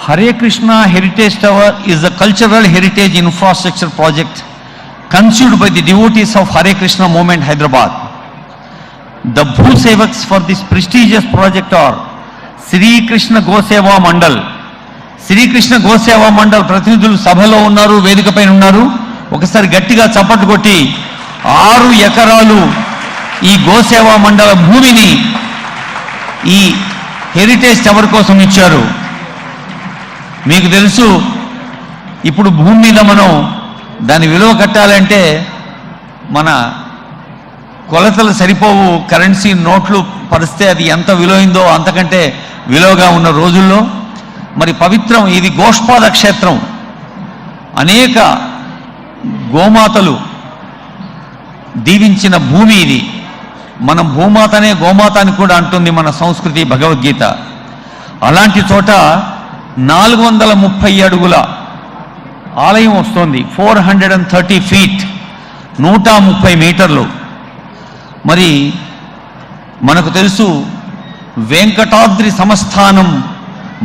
Hare Krishna Heritage Tower is a cultural heritage infrastructure project conceived by the devotees of Hare Krishna movement, Hyderabad. The Bhusevaks for this prestigious project are Sri Krishna Goseva Mandal. Sri Krishna Goseva Mandal ప్రతినిధులు సభలో ఉన్నారు, వేదిక పైన ఉన్నారు. ఒకసారి గట్టిగా చప్పట్లు కొట్టి 6 ఎకరాలు ఈ గోసేవా మండల భూమిని ఈ హెరిటేజ్ టవర్ కోసం ఇచ్చారు. మీకు తెలుసు, ఇప్పుడు భూమి మీద మనం దాని విలువ కట్టాలంటే మన కొలతలు సరిపోవు. కరెన్సీ నోట్లు పరిస్తే అది ఎంత విలువైందో అంతకంటే విలువగా ఉన్న రోజుల్లో మరి పవిత్రం ఇది గోష్పాద క్షేత్రం. అనేక గోమాతలు దీవించిన భూమి ఇది. మనం భూమాతనే గోమాత అని కూడా అంటుంది మన సంస్కృతి, భగవద్గీత. అలాంటి చోట 430 అడుగుల ఆలయం వస్తుంది. 430 ఫీట్, 130 మీటర్లు. మరి మనకు తెలుసు, వెంకటాద్రి సంస్థానం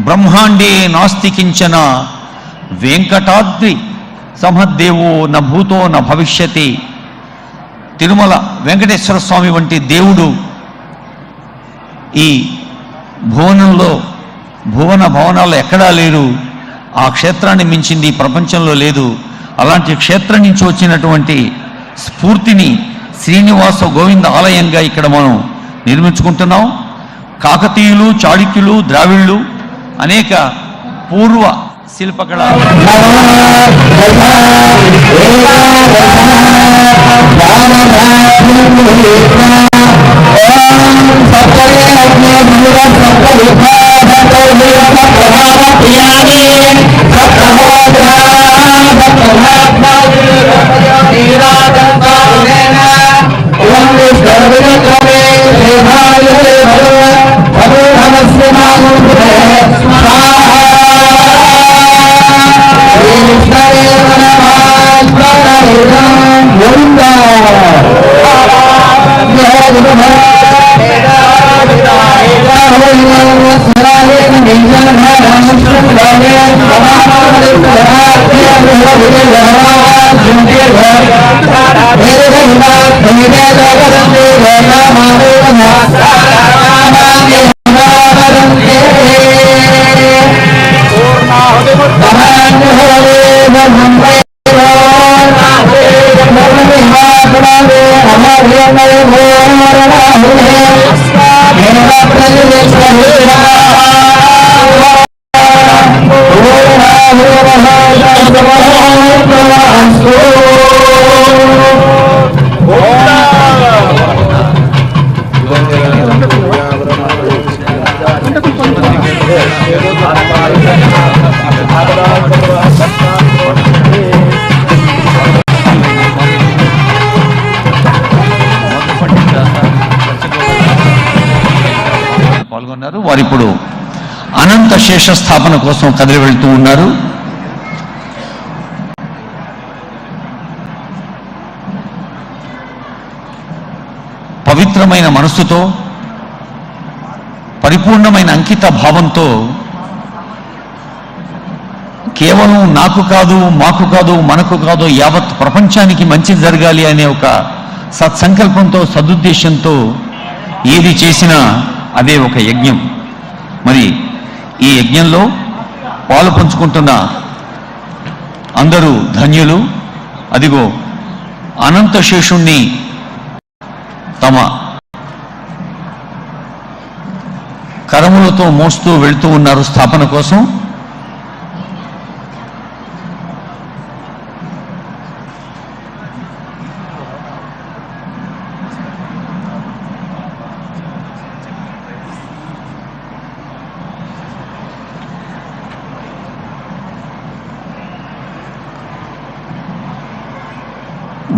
బ్రహ్మాండే నాస్తి కించన, వెంకటాద్రి సమద్దేవో న భూతో న భవిష్యతి. తిరుమల వెంకటేశ్వర స్వామి వంటి దేవుడు ఈ భువనాల్లో ఎక్కడా లేరు. ఆ క్షేత్రాన్ని మించింది ప్రపంచంలో లేదు. అలాంటి క్షేత్రం నుంచి వచ్చినటువంటి స్ఫూర్తిని శ్రీనివాస గోవింద ఆలయంగా ఇక్కడ మనం నిర్మించుకుంటున్నాం. కాకతీయులు, చాళుక్యులు, ద్రావిళ్ళు అనేక పూర్వ శిల్పకళ పాల్గొన్నారు. వారు ఇప్పుడు అనంత శేష స్థాపన కోసం కదిలి వెళ్తూ ఉన్నారు. పవిత్రమైన మనస్సుతో, పరిపూర్ణమైన అంకిత భావంతో కేవలం నాకు కాదు, మాకు కాదు, మనకు కాదు, యావత్ ప్రపంచానికి మంచి జరగాలి అనే ఒక సత్సంకల్పంతో, సదుద్దేశంతో ఏది చేసినా అదే ఒక యజ్ఞం. మరి ఈ యజ్ఞంలో పాలు పంచుకుంటున్న అందరూ ధన్యులు. అదిగో అనంత శేషుణ్ణి తమ కరములతో మోస్తూ వెళ్తూ ఉన్నారు స్థాపన కోసం.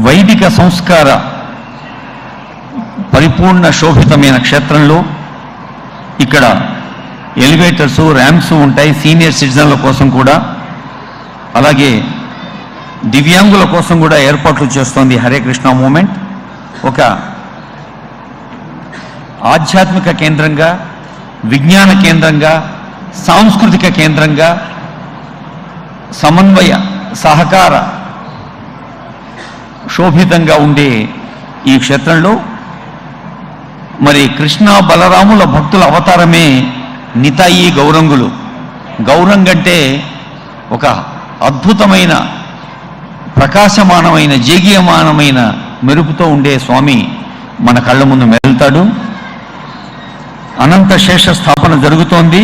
వైదిక సంస్కార పరిపూర్ణ శోభితమైన క్షేత్రంలో ఇక్కడ ఎలివేటర్స్, ర్యాంప్స్ ఉంటాయి సీనియర్ సిటిజన్ల కోసం కూడా. అలాగే దివ్యాంగుల కోసం కూడా ఏర్పాట్లు చేస్తోంది హరే కృష్ణ మూమెంట్. ఒక ఆధ్యాత్మిక కేంద్రంగా, విజ్ఞాన కేంద్రంగా, సాంస్కృతిక కేంద్రంగా సమన్వయ సహకార శోభితంగా ఉండే ఈ క్షేత్రంలో మరి కృష్ణ బలరాముల భక్తుల అవతారమే నితాయి గౌరంగులు. గౌరంగ్ అంటే ఒక అద్భుతమైన ప్రకాశమానమైన జేగీయమానమైన మెరుపుతో ఉండే స్వామి మన కళ్ళ ముందు మెరులుతాడు. అనంత శేష స్థాపన జరుగుతోంది.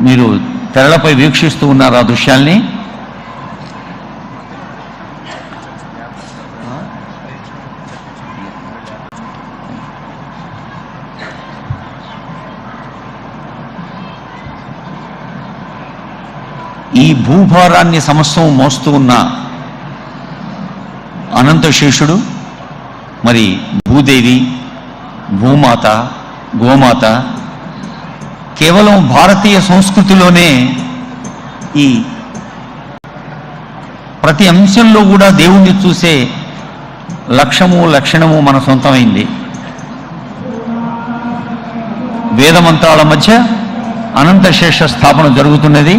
మీరు తెరలపై వీక్షిస్తూ ఉన్నారు ఆ దృశ్యాల్ని. ఈ భూభారాన్ని సమస్తం మోస్తూ ఉన్న అనంతశేషుడు, మరి భూదేవి, భూమాత, గోమాత కేవలం భారతీయ సంస్కృతిలోనే ఈ ప్రతి అంశంలో కూడా దేవుణ్ణి చూసే లక్షణము మన సొంతమైంది. వేదమంత్రాల మధ్య అనంతశేష స్థాపన జరుగుతున్నది.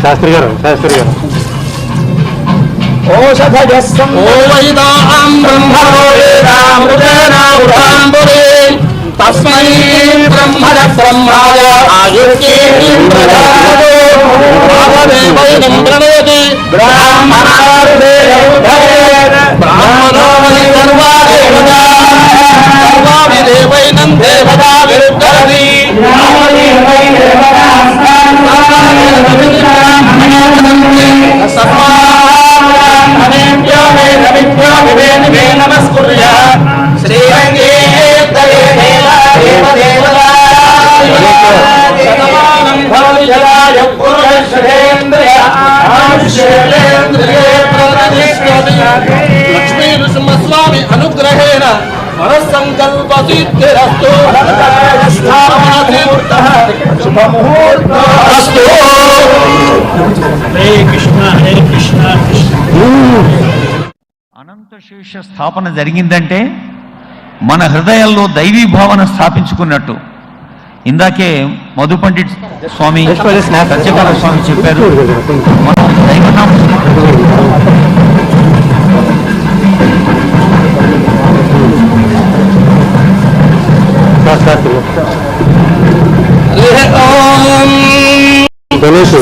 శాస్త్రి గారు తస్మై బ్రహ్మణ బ్రహ్మాయ ఆయుర్కేయం బ్రహ్మదేవైనం ప్రణయతి బ్రాహ్మణో వై సర్వాదేవైనం దేవతా విరుద్ధరతి నమస్కుర్య శ్రీరంగే లక్ష్మీ నృసింహస్వామి అనుగ్రహేణ మనస్సంకల్ప సిద్ధిరస్తు శుభముహూర్తస్తు. హరే కృష్ణ హరే కృష్ణ. అనంతశేష స్థాపన జరిగిందంటే మన హృదయాల్లో దైవీ భావన స్థాపించుకున్నట్టు. ఇందాకే మధు పండిట్ స్వామి, సత్యకాల స్వామి చెప్పారు, మనం దైవనామం గణేష్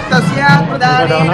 तस्यात् प्रदानेन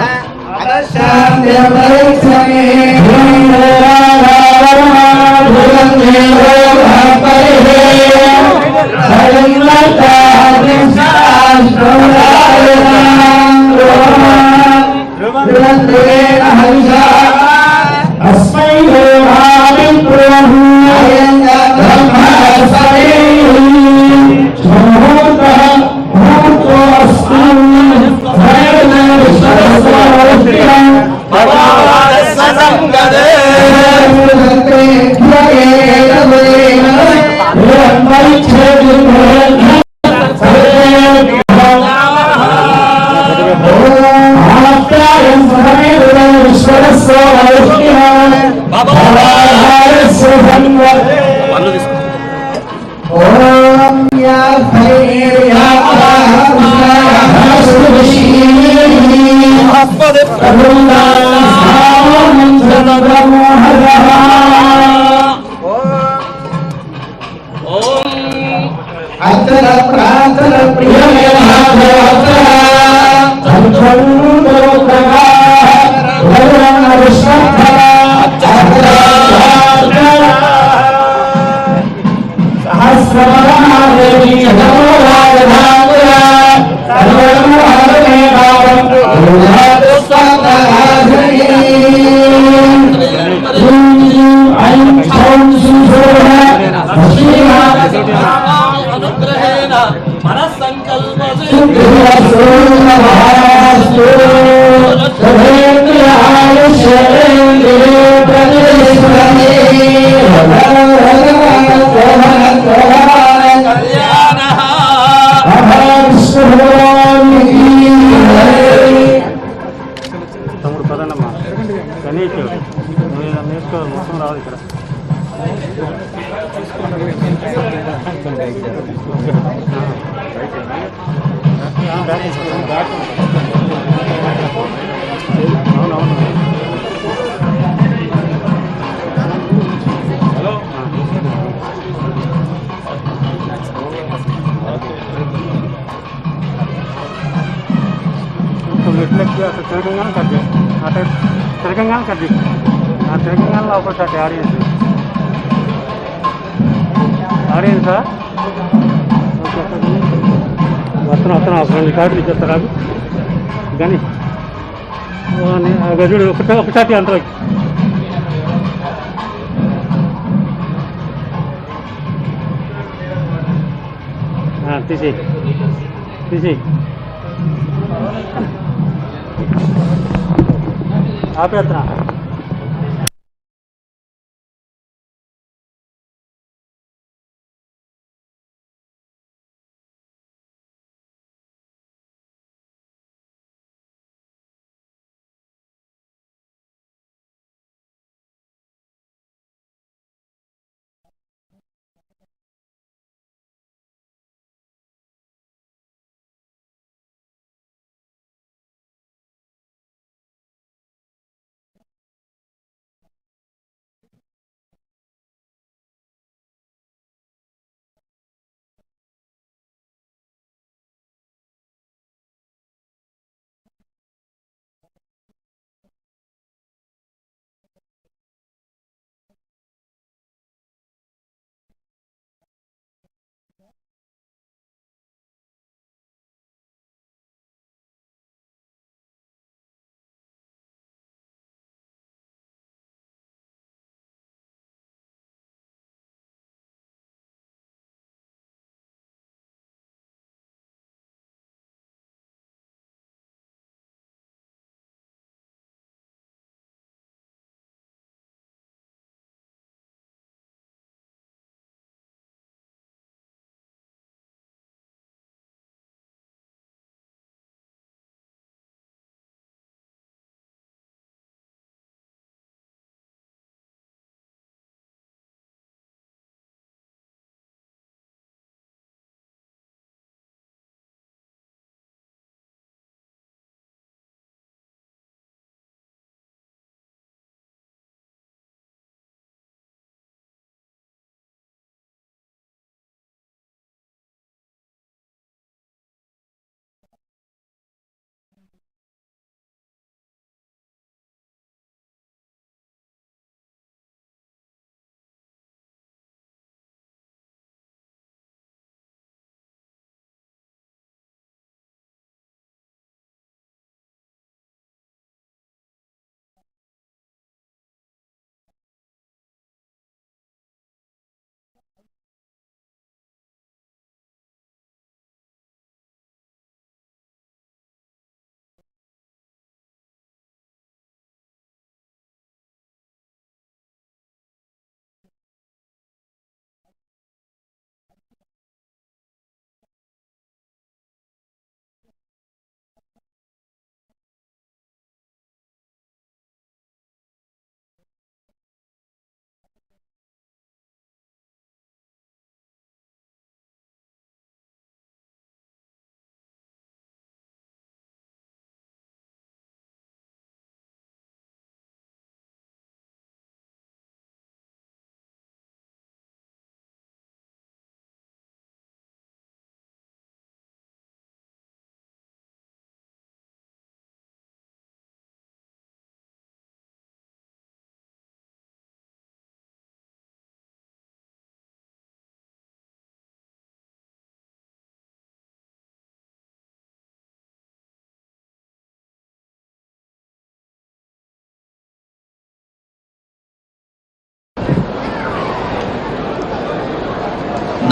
अनुग्रहेण मनस्संकल्प తమ్ముడు పదనమ్మా గణేష్ నేర్చుకోవాలి మొత్తం రావాలి ఇక్కడ అవునవును మెట్లెక్కి అక్కడ తిరగంగానే కట్ చేయి అటు తిరగంగానే కట్ చేయి ఆ తిరగంగానే లోపల కట్ ఆడియన్స్ ఆడియన్సా వస్తున్నా రెండు కార్డులు ఇచ్చేస్తారా కానీ గజుడు ఒకసారి అంటారు తీసేయి ఆపేస్తున్నా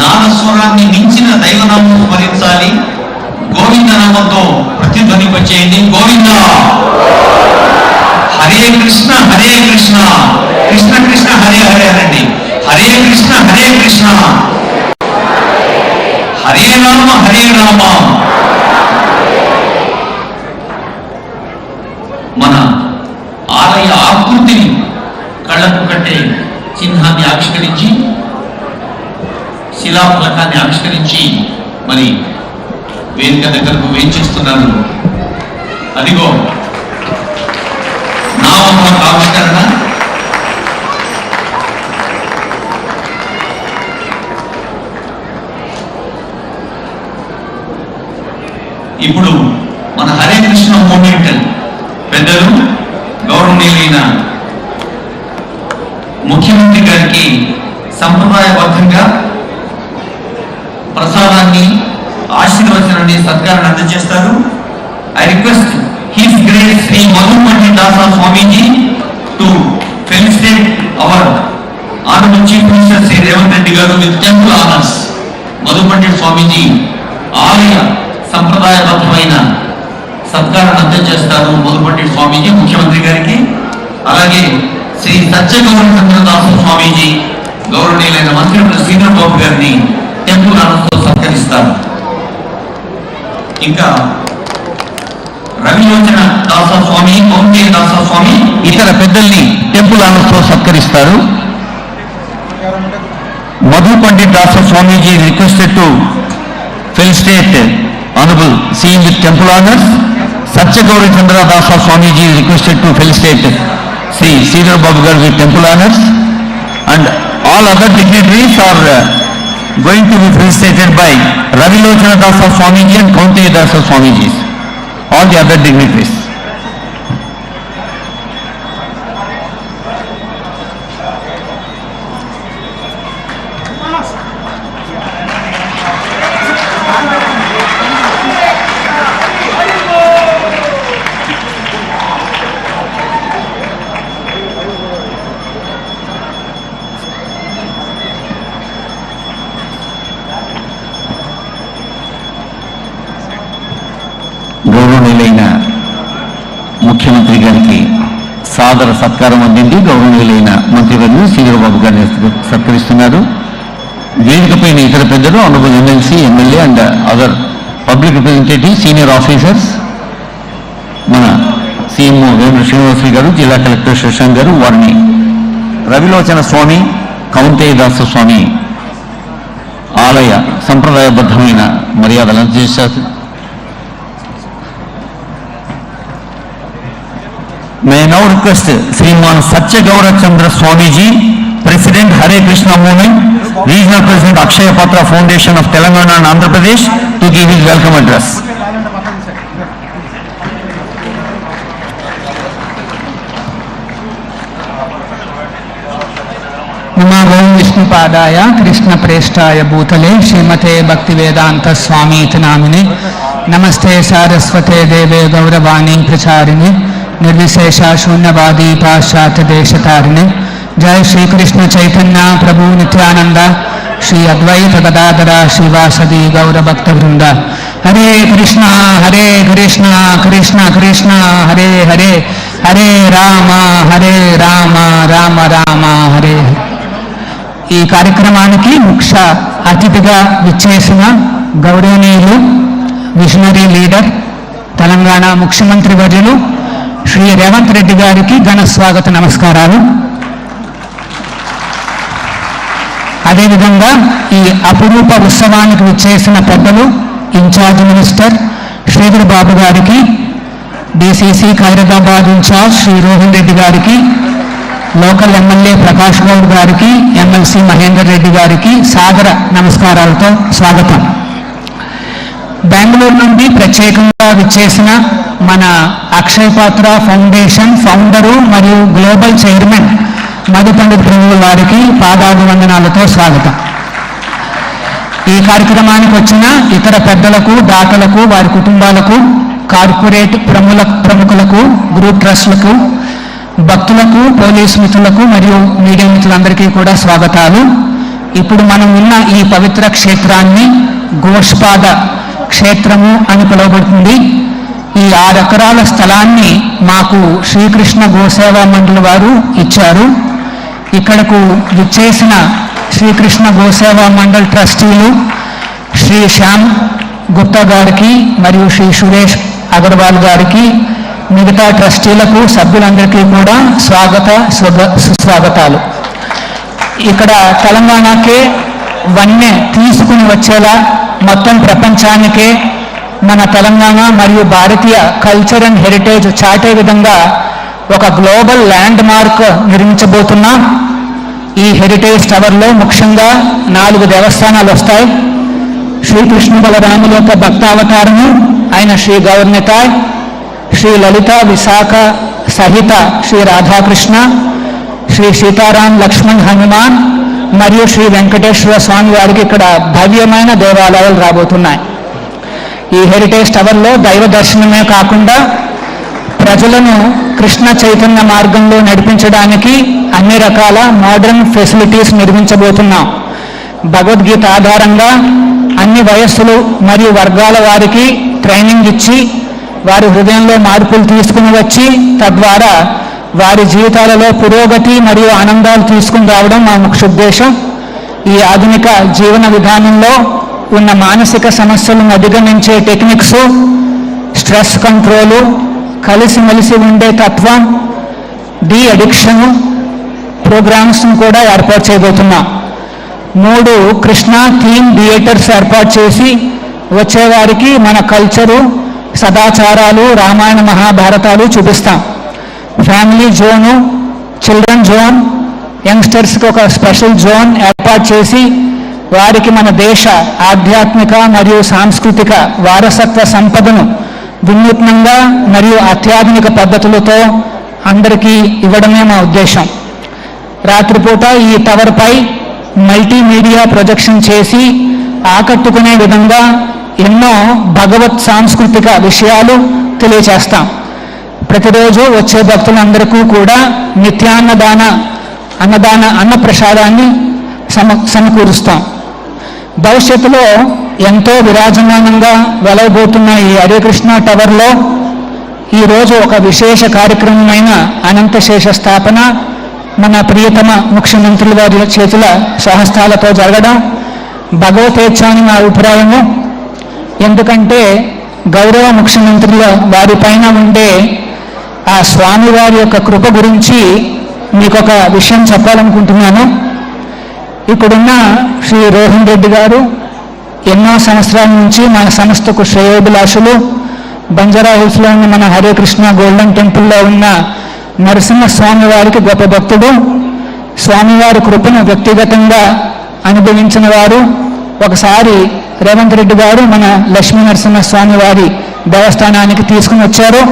నాదస్వరాన్ని మించిన దైవనామం స్మరించాలి. గోవింద నామంతో ప్రతిధ్వనింపచేయండి. గోవింద. హరే కృష్ణ కృష్ణ కృష్ణ హరే హరే అనండి. హరే కృష్ణ హరే రామ మన ఆలయ ఆకృతిని కళ్ళకు కట్టే చిహ్నాన్ని ఆవిష్కరించి, శిలాఫలకాన్ని ఆవిష్కరించి మరి వేదిక దగ్గరకు వేయించేస్తున్నారు. అదిగో నామఫలక ఆవిష్కరణ. ఇప్పుడు మన హరే కృష్ణ మూమెంట్ పెద్దలు గౌరవనీయులైన ముఖ్యమంత్రి గారికి సంప్రదాయబద్ధంగా ప్రసాదాన్ని, ఆశీర్వచనాన్ని, సత్కారాన్ని అందజేస్తారు. I request his grace Shri Madhupandit Dasa Swamiji to felicitate our honourable chief minister Shri Revanth Reddy garu with temple honours. Madhupandit Swamiji ఆలయ సంప్రదాయబద్ధమైన సత్కారాన్ని అందజేస్తారు మధుపండి స్వామీజీ ముఖ్యమంత్రి గారికి. అలాగే శ్రీ సత్యగౌరచంద్రదాస స్వామీజీ గౌరవనీయులైన మంత్రి శ్రీధర్ బాబు గారిని టెంపుల్ ఆనర్స్తో సత్కరిస్తారు. ఇంకా రవిలోచన దాస స్వామి, కౌంటే దాస స్వామి ఇతర పెద్దల్ని టెంపుల్ ఆనర్స్తో సత్కరిస్తారు. Madhu Pandit Dasa Swamiji requested to felicitate honourable CM with temple honours. Satyagauri Chandra Dasa Swamiji requested to felicitate Shri Sridhar Babu garu with temple honours. And all other dignitaries are going to be felicitated by Ravilochana Dasa Swamiji and Kaunteya Dasa Swamiji. All the other dignitaries. గౌరవనీయులైన ముఖ్యమంత్రి గారికి సాదర సత్కారం అందింది. గౌరవనీయులైన మంత్రివర్యులు శ్రీధర్ బాబు గారిని సత్కరిస్తున్నారు. వేదికపైన ఇతర పెద్దలు honourable MLC, MLA and other public representative, senior officers, మన సీఎం వేముల శ్రీనివాసరావు గారు, జిల్లా కలెక్టర్ శశాంక్ గారు, వారిని రవిలోచన స్వామి, కౌంటేయ దాస స్వామి ఆలయ సంప్రదాయబద్ధమైన మర్యాదలు అందజేశారు. May I now request Sriman Satya Gaura Chandra Swamiji, President Hare Krishna Movement, Regional President Akshaya Patra Foundation of Telangana and Andhra Pradesh, to give his welcome address. नमो विष्णुपादाय कृष्णप्रेष्ठाय भूतले श्रीमते भक्तिवेदांत स्वामीति नामिने नमस्ते सारस्वते देवे गौरवाणी प्रचारिणे निर्विशेषा शून्यवादी पाश्चात्य देशतारिणे जय श्री कृष्ण चैतन्य प्रभु नित्यानंद श्री अद्वैत गदाधर श्रीवासदि गौर भक्त वृंद. हरे कृष्ण कृष्ण कृष्ण हरे हरे, हरे राम राम राम हरे. ఈ కార్యక్రమానికి ముఖ్య అతిథిగా విచ్చేసిన గౌరవనీయులు విజనరీ లీడర్ తెలంగాణ ముఖ్యమంత్రి వర్యులు శ్రీ రేవంత్ రెడ్డి గారికి ఘన స్వాగత నమస్కారాలు. అదేవిధంగా ఈ అపురూప ఉత్సవానికి విచ్చేసిన పెద్దలు ఇన్ఛార్జ్ మినిస్టర్ శ్రీధర్ బాబు గారికి, డిసిసి ఖైరతాబాద్ ఇన్ఛార్జ్ శ్రీ రోహన్ రెడ్డి గారికి, లోకల్ ఎమ్మెల్యే ప్రకాష్ గౌడ్ గారికి, ఎమ్మెల్సీ మహేందర్ రెడ్డి గారికి సాదర నమస్కారాలతో స్వాగతం. బెంగళూరు నుండి ప్రత్యేకంగా విచ్చేసిన మన అక్షయ పాత్ర ఫౌండేషన్ ఫౌండరు మరియు గ్లోబల్ చైర్మన్ మధు పండిట్ ప్రభువు వారికి పాదాభివందనాలతో స్వాగతం. ఈ కార్యక్రమానికి వచ్చిన ఇతర పెద్దలకు, దాతలకు, వారి కుటుంబాలకు, కార్పొరేట్ ప్రముఖులకు, గ్రూప్ ట్రస్టులకు, భక్తులకు, పోలీసు మిత్రులకు మరియు మీడియా మిత్రులందరికీ కూడా స్వాగతాలు. ఇప్పుడు మనం ఉన్న ఈ పవిత్ర క్షేత్రాన్ని గోష్పాద క్షేత్రము అని పిలువబడుతుంది. ఈ 6 ఎకరాల స్థలాన్ని మాకు శ్రీకృష్ణ గోసేవా మండలి వారు ఇచ్చారు. ఇక్కడకు విచ్చేసిన శ్రీకృష్ణ గోసేవా మండల్ ట్రస్టీలు శ్రీ శ్యామ్ గుప్తా గారికి మరియు శ్రీ సురేష్ అగర్వాల్ గారికి, మిగతా ట్రస్టీలకు, సభ్యులందరికీ కూడా సుస్వాగతాలు. ఇక్కడ తెలంగాణకే వన్నె తీసుకుని వచ్చేలా మొత్తం ప్రపంచానికే మన తెలంగాణ మరియు భారతీయ కల్చర్ అండ్ హెరిటేజ్ చాటే విధంగా ఒక గ్లోబల్ ల్యాండ్ మార్క్ నిర్మించబోతున్నాం. ఈ హెరిటేజ్ టవర్లో ముఖ్యంగా 4 దేవస్థానాలు వస్తాయి. శ్రీకృష్ణ బలరాముల యొక్క భక్తావతారము అయిన శ్రీ గౌర్నితాయ్, శ్రీ లలిత విశాఖ సహిత శ్రీ రాధాకృష్ణ, శ్రీ సీతారాం లక్ష్మణ్ హనుమాన్ మరియు శ్రీ వెంకటేశ్వర స్వామి వారికి ఇక్కడ భవ్యమైన దేవాలయాలు రాబోతున్నాయి. ఈ హెరిటేజ్ టవర్లో దైవ దర్శనమే కాకుండా ప్రజలను కృష్ణ చైతన్య మార్గంలో నడిపించడానికి అన్ని రకాల మోడర్న్ ఫెసిలిటీస్ నిర్మించబోతున్నాం. భగవద్గీత ఆధారంగా అన్ని వయస్సులు మరియు వర్గాల వారికి ట్రైనింగ్ ఇచ్చి వారి హృదయంలో మార్పులు తీసుకుని వచ్చి తద్వారా వారి జీవితాలలో పురోగతి మరియు ఆనందాలు తీసుకుని రావడం మా ముఖ్య ఉద్దేశం. ఈ ఆధునిక జీవన విధానంలో ఉన్న మానసిక సమస్యలను అధిగమించే టెక్నిక్స్, స్ట్రెస్ కంట్రోలు, కలిసిమెలిసి ఉండే తత్వం, డి అడిక్షన్ ప్రోగ్రామ్స్ను కూడా ఏర్పాటు చేయబోతున్నాం. 3 కృష్ణ థీమ్ థియేటర్స్ ఏర్పాటు చేసి వచ్చేవారికి మన కల్చరు, సదాచారాలు, రామాయణ మహాభారతాలు చూపిస్తాం. ఫ్యామిలీ జోను, చిల్డ్రన్ జోన్, యంగ్స్టర్స్కి ఒక స్పెషల్ జోన్ ఏర్పాటు చేసి వారికి మన దేశ ఆధ్యాత్మిక మరియు సాంస్కృతిక వారసత్వ సంపదను వినూత్నంగా మరియు అత్యాధునిక పద్ధతులతో అందరికీ ఇవ్వడమే మా ఉద్దేశం. రాత్రిపూట ఈ టవర్పై మల్టీమీడియా ప్రొజెక్షన్ చేసి ఆకట్టుకునే విధంగా ఎన్నో భగవత్ సాంస్కృతిక విషయాలు తెలియచేస్తాం. ప్రతిరోజు వచ్చే భక్తులందరికీ కూడా అన్నప్రసాదాన్ని సమకూరుస్తాం. భవిష్యత్తులో ఎంతో విరాజమానంగా వెలవబోతున్న ఈ హరే కృష్ణ టవర్లో ఈరోజు ఒక విశేష కార్యక్రమమైన అనంతశేష స్థాపన మన ప్రియతమ ముఖ్యమంత్రుల వారి చేతుల స్వహస్తాలతో జరగడం భగవతేచ్ఛాని నా అభిప్రాయము. ఎందుకంటే గౌరవ ముఖ్యమంత్రుల వారిపైన ఉండే ఆ స్వామివారి యొక్క కృప గురించి మీకు ఒక విషయం చెప్పాలనుకుంటున్నాను. ఇక్కడున్న శ్రీ రోహన్ రెడ్డి గారు ఎన్నో సంవత్సరాల నుంచి మన సంస్థకు శ్రేయోభిలాషులు. బంజారా హిల్స్లో ఉన్న మన హరే కృష్ణ గోల్డెన్ టెంపుల్లో ఉన్న నరసింహస్వామి వారికి గొప్ప భక్తుడు. స్వామివారి కృపను వ్యక్తిగతంగా అనుభవించిన వారు. ఒకసారి రేవంత్ రెడ్డి గారు మన లక్ష్మీ నరసింహస్వామి వారి దేవస్థానానికి తీసుకుని వచ్చారు.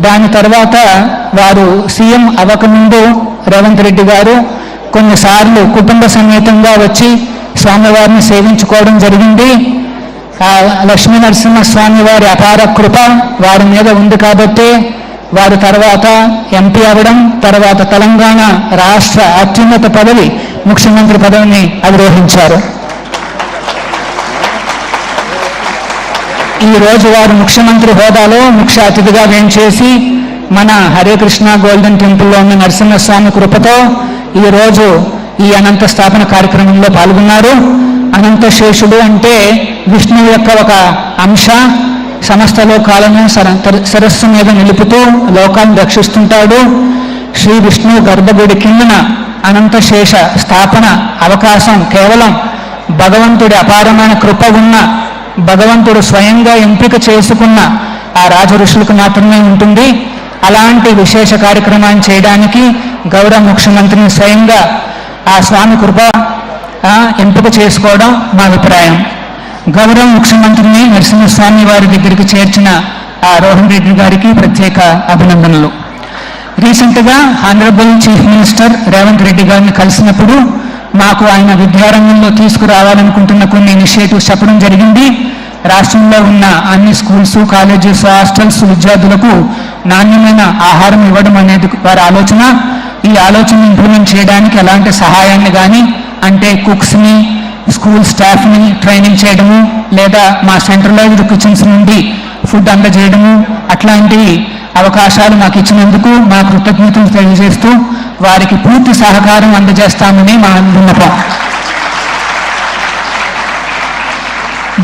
దాని తర్వాత వారు సీఎం అవ్వకముందు రేవంత్ రెడ్డి గారు కొన్నిసార్లు కుటుంబ సమేతంగా వచ్చి స్వామివారిని సేవించుకోవడం జరిగింది. ఆ లక్ష్మీ నరసింహస్వామి వారి అపార కృప వారి మీద ఉంది కాబట్టి వారు తర్వాత ఎంపీ అవ్వడం, తర్వాత తెలంగాణ రాష్ట్ర అత్యున్నత పదవి ముఖ్యమంత్రి పదవిని అధిరోహించారు. ఈరోజు వారు ముఖ్యమంత్రి హోదాలో ముఖ్య అతిథిగా వేంచేసి మన హరే కృష్ణ గోల్డెన్ టెంపుల్లో ఉన్న నరసింహస్వామి కృపతో ఈరోజు ఈ అనంత స్థాపన కార్యక్రమంలో పాల్గొన్నారు. అనంతశేషుడు అంటే విష్ణువు యొక్క ఒక అంశ. సమస్త లోకాలను శిరస్సు మీద నిలుపుతూ లోకాలను రక్షిస్తుంటాడు. శ్రీ విష్ణువు గర్భగుడి కిందన అనంతశేష స్థాపన అవకాశం కేవలం భగవంతుడి అపారమైన కృప ఉన్న, భగవంతుడు స్వయంగా ఎంపిక చేసుకున్న ఆ రాజ ఋషులకు మాత్రమే ఉంటుంది. అలాంటి విశేష కార్యక్రమాన్ని చేయడానికి గౌరవ ముఖ్యమంత్రిని స్వయంగా ఆ స్వామి కృప ఎంపిక చేసుకోవడం మా అభిప్రాయం. గౌరవ ముఖ్యమంత్రిని నరసింహస్వామి వారి దగ్గరికి చేర్చిన ఆ రోహన్ రెడ్డి గారికి ప్రత్యేక అభినందనలు. రీసెంట్గా honourable chief minister Revanth Reddy గారిని కలిసినప్పుడు మాకు ఆయన విద్యారంగంలో తీసుకురావాలనుకుంటున్న కొన్ని ఇనిషియేటివ్స్ చెప్పడం జరిగింది. రాష్ట్రంలో ఉన్న అన్ని స్కూల్స్, కాలేజెస్, హాస్టల్స్ విద్యార్థులకు నాణ్యమైన ఆహారం ఇవ్వడం అనేది వారి ఆలోచన. ఈ ఆలోచన ఇంప్లిమెంట్ చేయడానికి ఎలాంటి సహాయాన్ని కానీ అంటే కుక్స్ని, స్కూల్ స్టాఫ్ని ట్రైనింగ్ చేయడము, లేదా మా సెంట్రలైజ్డ్ కిచెన్స్ నుండి ఫుడ్ అందజేయడము, అట్లాంటి అవకాశాలు మాకు ఇచ్చినందుకు మా కృతజ్ఞతలు తెలియజేస్తూ వారికి పూర్తి సహకారం అందజేస్తామని మా విన్నపం.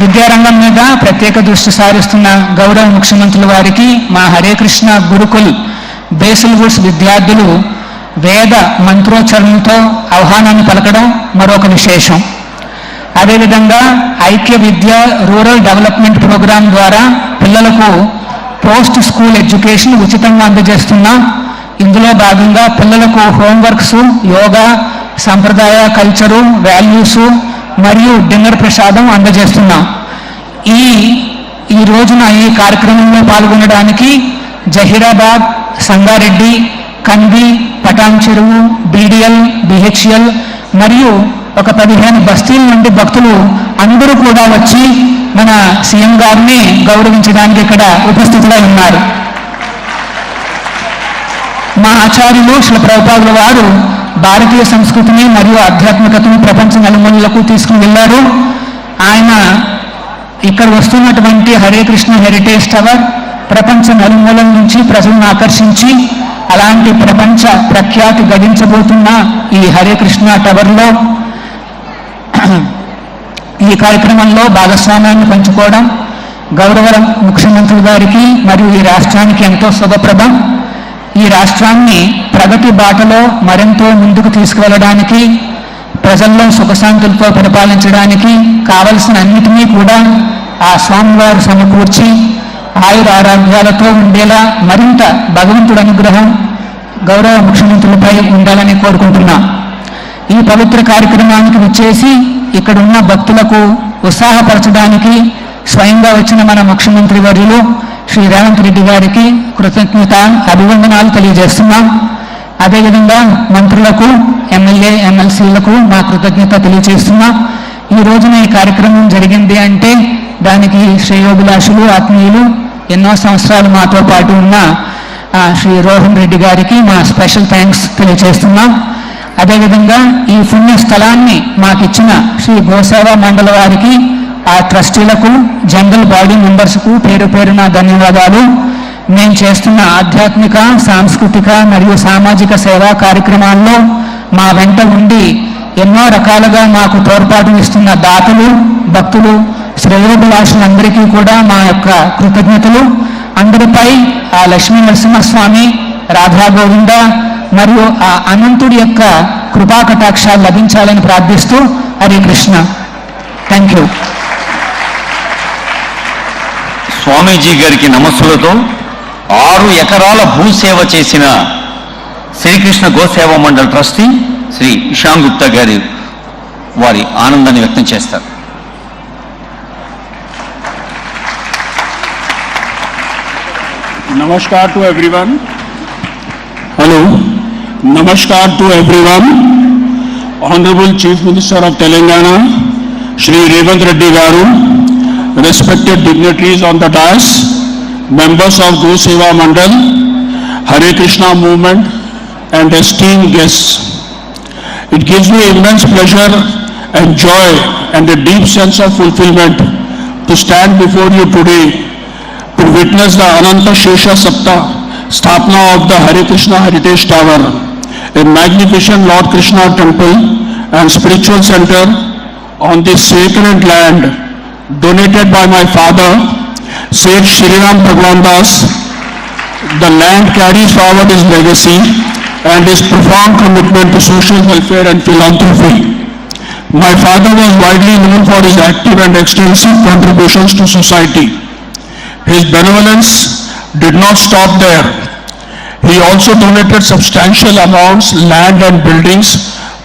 విద్యారంగం మీద ప్రత్యేక దృష్టి సారిస్తున్న గౌరవ ముఖ్యమంత్రుల వారికి మా హరే కృష్ణ గురుకుల్ బేసిల్ వుడ్స్ విద్యార్థులు వేద మంత్రోచ్చరణలతో ఆహ్వానాన్ని పలకడం మరొక విశేషం. అదేవిధంగా ఐక్య విద్య రూరల్ డెవలప్మెంట్ ప్రోగ్రాం ద్వారా పిల్లలకు పోస్ట్ స్కూల్ ఎడ్యుకేషన్ ఉచితంగా అందజేస్తున్నాం. ఇందులో భాగంగా పిల్లలకు హోంవర్క్స్, యోగా, సంప్రదాయ కల్చరు, వాల్యూస్ మరియు డిన్నర్ ప్రసాదం అందజేస్తున్నాం. ఈ రోజున ఈ కార్యక్రమంలో పాల్గొనడానికి జహీరాబాద్, సంగారెడ్డి, కన్వి, పటాన్ చెరువు, బీడిఎల్, బిహెచ్ఎల్ మరియు ఒక 15 బస్తీల నుండి భక్తులు అందరూ కూడా వచ్చి మన సీఎం గారిని గౌరవించడానికి ఇక్కడ ఉపస్థితులై ఉన్నారు. మా ఆచార్యులు శ్రీ ప్రభుపాదుల వారు భారతీయ సంస్కృతిని మరియు ఆధ్యాత్మికతను ప్రపంచ నలుమూలలకు తీసుకుని వెళ్ళారు. ఆయన ఇక్కడ వస్తున్నటువంటి హరే కృష్ణ హెరిటేజ్ టవర్ ప్రపంచ నలుమూలల నుంచి ప్రజలను ఆకర్షించి అలాంటి ప్రపంచ ప్రఖ్యాతి గడించబోతున్న ఈ హరే కృష్ణ టవర్లో ఈ కార్యక్రమంలో భాగస్వామ్యాన్ని పంచుకోవడం గౌరవ ముఖ్యమంత్రి గారికి మరియు ఈ రాష్ట్రానికి ఎంతో శుభప్రదం. ఈ రాష్ట్రాన్ని ప్రగతి బాటలో మరెంతో ముందుకు తీసుకువెళ్ళడానికి, ప్రజల్లో సుఖశాంతులతో పరిపాలించడానికి కావలసిన అన్నిటినీ కూడా ఆ స్వామివారు సమకూర్చి ఆయుర ఆరోగ్యాలతో ఉండేలా మరింత భగవంతుడి అనుగ్రహం గౌరవ ముఖ్యమంత్రులపై ఉండాలని కోరుకుంటున్నాం. ఈ పవిత్ర కార్యక్రమానికి విచ్చేసి ఇక్కడున్న భక్తులకు ఉత్సాహపరచడానికి స్వయంగా వచ్చిన మన ముఖ్యమంత్రి వర్యులు శ్రీ రేవంత్ రెడ్డి గారికి కృతజ్ఞత అభివందనాలు తెలియజేస్తున్నాం. అదేవిధంగా మంత్రులకు, ఎమ్మెల్యే, ఎమ్మెల్సీలకు మా కృతజ్ఞత తెలియజేస్తున్నాం. ఈ రోజున ఈ కార్యక్రమం జరిగింది అంటే దానికి శ్రేయోభిలాషులు, ఆత్మీయులు, ఎన్నో సంవత్సరాలు మాతో పాటు ఉన్న శ్రీ రోహన్ రెడ్డి గారికి మా స్పెషల్ థ్యాంక్స్ తెలియజేస్తున్నాం. అదేవిధంగా ఈ పుణ్య స్థలాన్ని మాకిచ్చిన శ్రీ గోసేవ మండలి వారికి, ఆ ట్రస్టీలకు, జనరల్ బాడీ మెంబర్స్కు పేరు పేరున ధన్యవాదాలు. మేము చేస్తున్న ఆధ్యాత్మిక, సాంస్కృతిక మరియు సామాజిక సేవా కార్యక్రమాల్లో మా వెంట ఉండి ఎన్నో రకాలుగా మాకు తోడ్పాటునిస్తున్న దాతలు, భక్తులు, శ్రేయోభిలాషులందరికీ కూడా మా యొక్క కృతజ్ఞతలు. అందరిపై ఆ లక్ష్మీ నరసింహస్వామి, రాధా గోవింద మరియు ఆ అనంతుడి యొక్క కృపాకటాక్షాలు లభించాలని ప్రార్థిస్తూ హరే కృష్ణ. Thank you. స్వామీజీ గారికి నమస్సులతో 6 ఎకరాల భూసేవ చేసిన శ్రీకృష్ణ గోసేవ మండల్ ట్రస్టీ శ్రీ ఇషాన్ గుప్తా గారి వారి ఆనందాన్ని వ్యక్తం చేస్తారు. Namaskar to everyone. Hello. Namaskar to everyone. Honorable Chief Minister of Telangana, Shri Revanth Reddy Garu, respected dignitaries on the dais, members of Go Seva Mandal, Hare Krishna movement, and esteemed guests. It gives me immense pleasure and joy and a deep sense of fulfillment to stand before you today to witness the Ananta Shesha Sapta Sthapna of the Hare Krishna Heritage Tower, a magnificent Lord Krishna temple and spiritual center on this sacred land donated by my father, Seth Shri Ram Bhagwan Das. The land carries forward his legacy and his profound commitment to social welfare and philanthropy. My father was widely known for his active and extensive contributions to society. His benevolence did not stop there. He also donated substantial amounts, land and buildings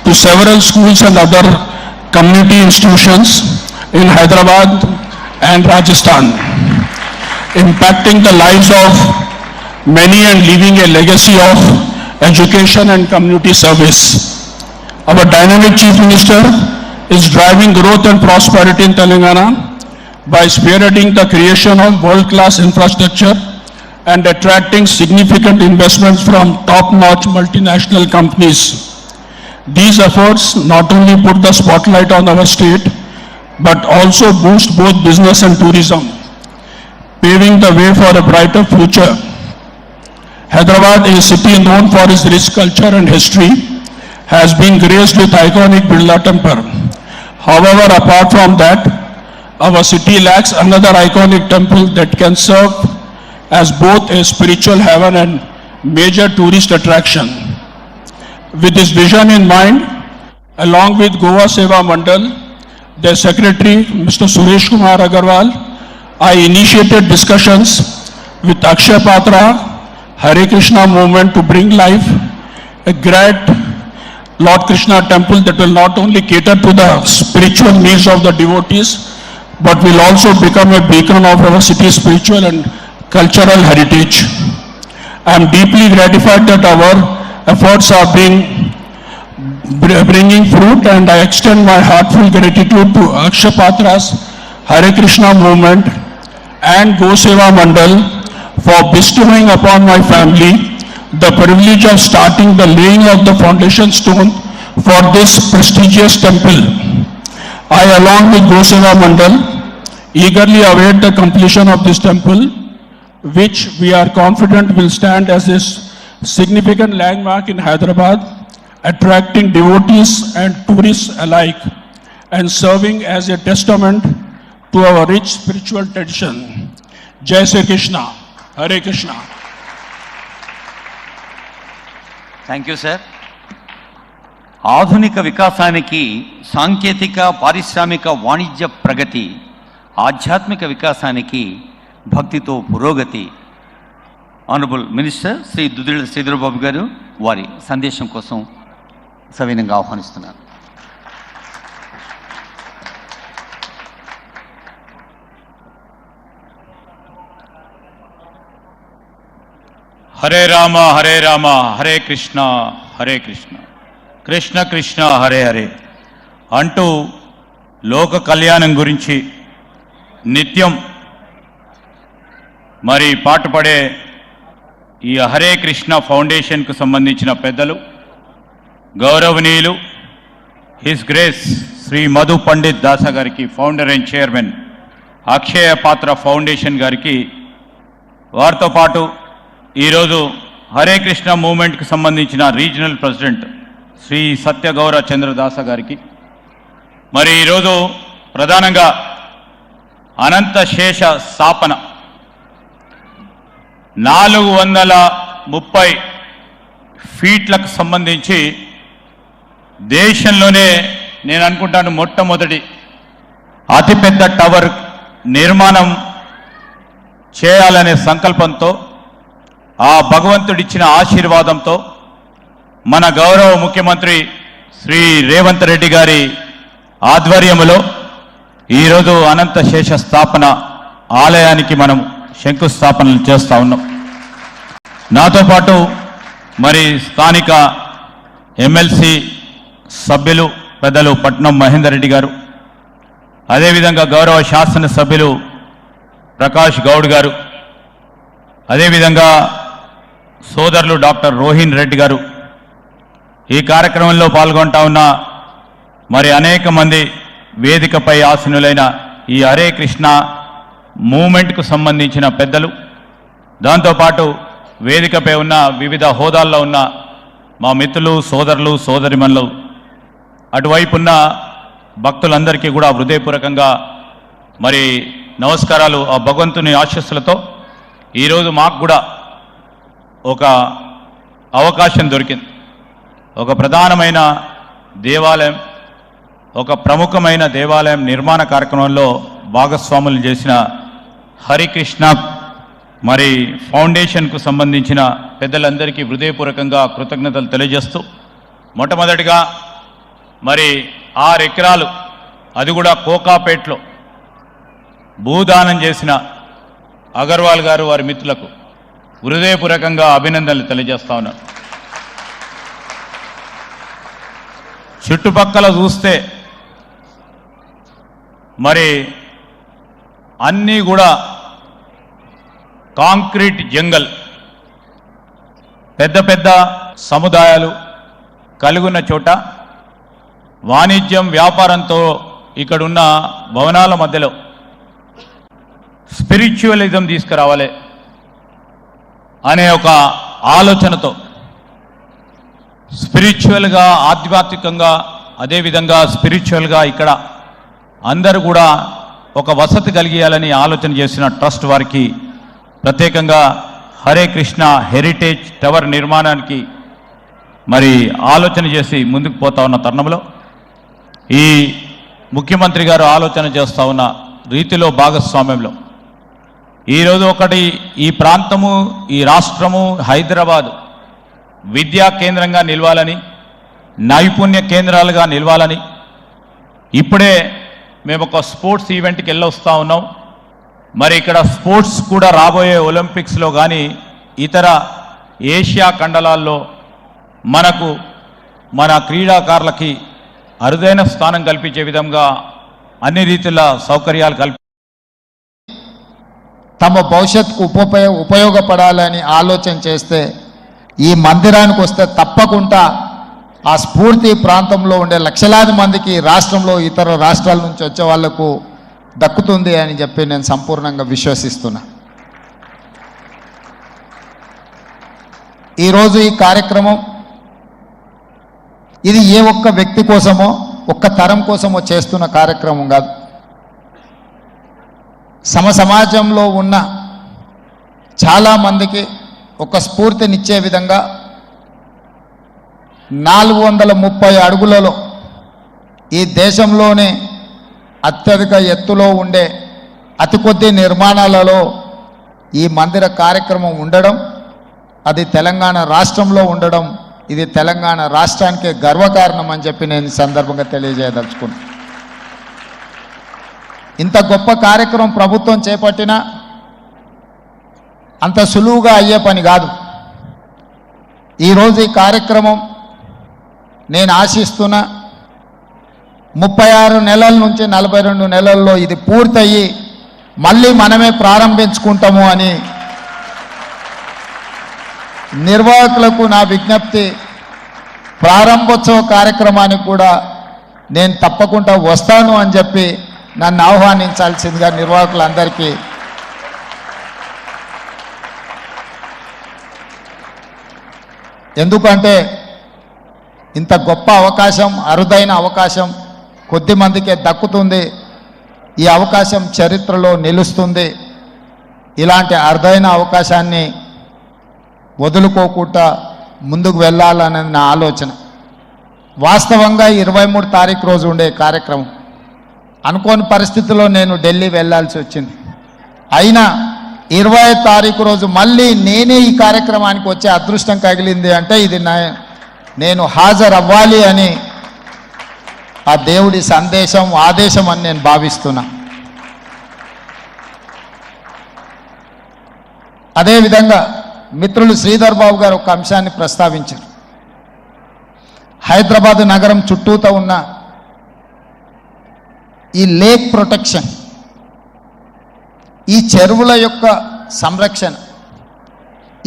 to several schools and other community institutions in Hyderabad and Rajasthan, impacting the lives of many and leaving a legacy of education and community service. Our dynamic Chief Minister is driving growth and prosperity in Telangana by spearheading the creation of world-class infrastructure and attracting significant investments from top-notch multinational companies. These efforts not only put the spotlight on our state, but also boost both business and tourism, paving the way for a brighter future. Hyderabad, a city known for its rich culture and history, has been graced with iconic Birla Temple. However, apart from that, our city lacks another iconic temple that can serve as both a spiritual heaven and major tourist attraction. With this vision in mind, along with Goa Seva Mandal, their secretary, Mr. Suresh Kumar Agarwal, I initiated discussions with Akshay Patra, Hare Krishna movement to bring life a great Lord Krishna temple that will not only cater to the spiritual needs of the devotees, but will also become a beacon of our city's spiritual and cultural heritage. I am deeply gratified that our efforts are bringing fruit, and I extend my heartfelt gratitude to Akshay Patra's Hare Krishna movement and Go Seva Mandal for bestowing upon my family the privilege of starting the laying of the foundation stone for this prestigious temple. I, along with Go Seva Mandal, eagerly await the completion of this temple, which we are confident will stand as a significant landmark in Hyderabad, attracting devotees and tourists alike, and serving as a testament to our rich spiritual tradition. Jai Shri Krishna, Hare Krishna. Thank you sir. ఆధునిక వికాసానికి సాంకేతిక, పారిశ్రామిక, వాణిజ్య ప్రగతి, ఆధ్యాత్మిక వికాసానికి భక్తితో పురోగతి. Honourable minister Shri Duddilla Sridhar Babu గారు వారి సందేశం కోసం సవినంగా ఆహ్వానిస్తున్నారు. హరే రామ హరే కృష్ణ కృష్ణ కృష్ణ హరే హరే అంటూ లోక కళ్యాణం గురించి నిత్యం మరి పాటుపడే ఈ హరే కృష్ణ ఫౌండేషన్కు సంబంధించిన పెద్దలు, గౌరవనీయులు హిస్ గ్రేస్ శ్రీ మధు పండిత్ దాస గారికి, ఫౌండర్ అండ్ చైర్మన్ అక్షయ పాత్ర ఫౌండేషన్ గారికి, వారితో పాటు ఈరోజు హరే కృష్ణ మూవ్మెంట్కి సంబంధించిన రీజనల్ ప్రెసిడెంట్ శ్రీ సత్యగౌర చంద్రదాస గారికి, మరి ఈరోజు ప్రధానంగా అనంత శేష స్థాపన 430 ఫీట్లకు సంబంధించి దేశంలోనే నేను అనుకుంటాను మొట్టమొదటి అతిపెద్ద టవర్ నిర్మాణం చేయాలనే సంకల్పంతో, ఆ భగవంతుడిచ్చిన ఆశీర్వాదంతో మన గౌరవ ముఖ్యమంత్రి శ్రీ రేవంత్ రెడ్డి గారి ఆధ్వర్యంలో ఈరోజు అనంత శేష స్థాపన ఆలయానికి మనం శంకుస్థాపనలు చేస్తూ ఉన్నాం. నాతో పాటు మరి స్థానిక ఎమ్మెల్సీ సభ్యులు పెద్దలు పట్నం మహేందర్ రెడ్డి గారు, అదేవిధంగా గౌరవ శాసనసభ్యులు ప్రకాష్ గౌడ్ గారు, అదేవిధంగా సోదరులు డాక్టర్ రోహిన్ రెడ్డి గారు, ఈ కార్యక్రమంలో పాల్గొంటా ఉన్న మరి అనేక మంది వేదికపై ఆసీనులైన ఈ హరే కృష్ణ మూవ్మెంట్కు సంబంధించిన పెద్దలు, దాంతోపాటు వేదికపై ఉన్న వివిధ హోదాల్లో ఉన్న మా మిత్రులు, సోదరులు, సోదరిమణులు, అటువైపు ఉన్న భక్తులందరికీ కూడా హృదయపూర్వకంగా మరి నమస్కారాలు. ఆ భగవంతుని ఆశీస్సులతో ఈరోజు మాకు కూడా ఒక అవకాశం దొరికింది. ఒక ప్రధానమైన దేవాలయం, ఒక ప్రముఖమైన దేవాలయం నిర్మాణ కార్యక్రమంలో భాగస్వాములు చేసిన హరికృష్ణ మరి ఫౌండేషన్కు సంబంధించిన పెద్దలందరికీ హృదయపూర్వకంగా కృతజ్ఞతలు తెలియజేస్తూ, మొట్టమొదటిగా మరి 6 ఎకరాలు, అది కూడా కోకాపేట్లో భూదానం చేసిన అగర్వాల్ గారు వారి మిత్రులకు హృదయపూర్వకంగా అభినందనలు తెలియజేస్తా ఉన్నారు. చుట్టుపక్కల చూస్తే మరి అన్నీ కూడా కాంక్రీట్ జంగల్, పెద్ద పెద్ద సముదాయాలు కలుగున్న చోట వాణిజ్యం వ్యాపారంతో ఇక్కడున్న భవనాల మధ్యలో స్పిరిచువలిజం తీసుకురావాలి అనే ఒక ఆలోచనతో స్పిరిచువల్గా, ఆధ్యాత్మికంగా, అదేవిధంగా స్పిరిచువల్గా ఇక్కడ అందరూ కూడా ఒక వసతి కలిగియాలని ఆలోచన చేసిన ట్రస్ట్ వారికి ప్రత్యేకంగా హరే కృష్ణ హెరిటేజ్ టవర్ నిర్మాణానికి మరి ఆలోచన చేసి ముందుకు పోతా ఉన్న తరుణంలో ఈ ముఖ్యమంత్రి గారు ఆలోచన చేస్తూ ఉన్న రీతిలో భాగస్వామ్యంలో ఈరోజు ఒకటి ఈ ప్రాంతము, ఈ రాష్ట్రము, హైదరాబాద్ విద్యా కేంద్రంగా నిలవాలని, నైపుణ్య కేంద్రాలుగా నిలవాలని ఇప్పుడే మేము ఒక స్పోర్ట్స్ ఈవెంట్కి వెళ్ళొస్తూ ఉన్నాం. మరి ఇక్కడ స్పోర్ట్స్ కూడా రాబోయే ఒలింపిక్స్లో కానీ ఇతర ఏషియా ఖండాలలో మనకు మన క్రీడాకారులకి అరుదైన స్థానం కల్పించే విధంగా అన్ని రీతిల సౌకర్యాలు తమ భవిష్యత్తుకు ఉపయోగపడాలని ఆలోచన చేస్తే ఈ మందిరానికి వస్తే తప్పకుండా ఆ స్ఫూర్తి ప్రాంతంలో ఉండే లక్షలాది మందికి రాష్ట్రంలో ఇతర రాష్ట్రాల నుంచి వచ్చే వాళ్లకు దక్కుతుంది అని చెప్పి నేను సంపూర్ణంగా విశ్వసిస్తున్నా. ఈరోజు ఈ కార్యక్రమం ఇది ఏ ఒక్క వ్యక్తి కోసమో ఒక్క తరం కోసమో చేస్తున్న కార్యక్రమం కాదు. సమాజంలో ఉన్న చాలామందికి ఒక స్ఫూర్తినిచ్చే విధంగా 430 అడుగులలో ఈ దేశంలోనే అత్యధిక ఎత్తులో ఉండే అతి కొద్ది నిర్మాణాలలో ఈ మందిర కార్యక్రమం ఉండడం, అది తెలంగాణ రాష్ట్రంలో ఉండడం, ఇది తెలంగాణ రాష్ట్రానికే గర్వకారణం అని చెప్పి నేను ఈ సందర్భంగా తెలియజేయదలుచుకున్నాను. ఇంత గొప్ప కార్యక్రమం ప్రభుత్వం చేపట్టినా అంత సులువుగా అయ్యే పని కాదు. ఈరోజు ఈ కార్యక్రమం నేను ఆశిస్తున్న 36 నెలల నుంచి 42 నెలల్లో ఇది పూర్తయ్యి మళ్ళీ మనమే ప్రారంభించుకుంటాము అని నిర్వాహకులకు నా విజ్ఞప్తి. ప్రారంభోత్సవ కార్యక్రమానికి కూడా నేను తప్పకుండా వస్తాను అని చెప్పి నన్ను ఆహ్వానించాల్సిందిగా నిర్వాహకులందరికీ ఎందుకంటే ఇంత గొప్ప అవకాశం, అరుదైన అవకాశం కొద్ది మందికే దక్కుతుంది. ఈ అవకాశం చరిత్రలో నిలుస్తుంది. ఇలాంటి అరుదైన అవకాశాన్ని వదులుకోకుండా ముందుకు వెళ్ళాలనేది నా ఆలోచన. వాస్తవంగా 23 తారీఖు రోజు ఉండే కార్యక్రమం అనుకోని పరిస్థితుల్లో నేను ఢిల్లీ వెళ్ళాల్సి వచ్చింది. అయినా 20 తారీఖు రోజు మళ్ళీ నేనే ఈ కార్యక్రమానికి వచ్చే అదృష్టం కలిగింది అంటే ఇది నేను హాజరు అవ్వాలి అని ఆ దేవుడి సందేశం, ఆదేశం అని నేను భావిస్తున్నా. అదేవిధంగా మిత్రులు శ్రీధర్ బాబు గారు ఒక అంశాన్ని ప్రస్తావించారు. హైదరాబాద్ నగరం చుట్టూతో ఉన్న ఈ లేక్ ప్రొటెక్షన్, ఈ చెరువుల యొక్క సంరక్షణ,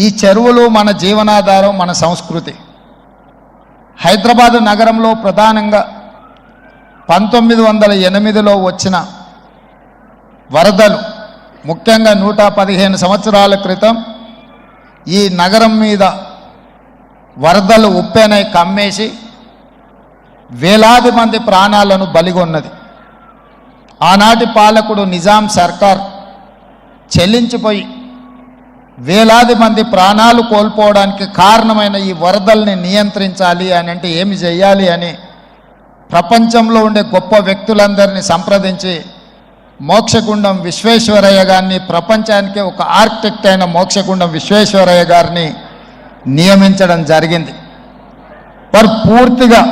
ఈ చెరువులు మన జీవనాధారం, మన సంస్కృతి. హైదరాబాద్ నగరంలో ప్రధానంగా 1908లో వచ్చిన వరదలు, ముఖ్యంగా 115 సంవత్సరాల క్రితం ఈ నగరం మీద వరదలు ఉప్పెనై కమ్మేసి వేలాది మంది ప్రాణాలను బలిగొన్నది. ఆనాటి పాలకుడు నిజాం సర్కార్ చెల్లించిపోయి వేలాది మంది ప్రాణాలు కోల్పోవడానికి కారణమైన ఈ వరదల్ని నియంత్రించాలి అని అంటే ఏమి చేయాలి అని ప్రపంచంలో ఉండే గొప్ప వ్యక్తులందరినీ సంప్రదించి మోక్షగుండం విశ్వేశ్వరయ్య గారిని, ప్రపంచానికే ఒక ఆర్కిటెక్ట్ అయిన మోక్షగుండం విశ్వేశ్వరయ్య గారిని నియమించడం జరిగింది. వారు పూర్తిగా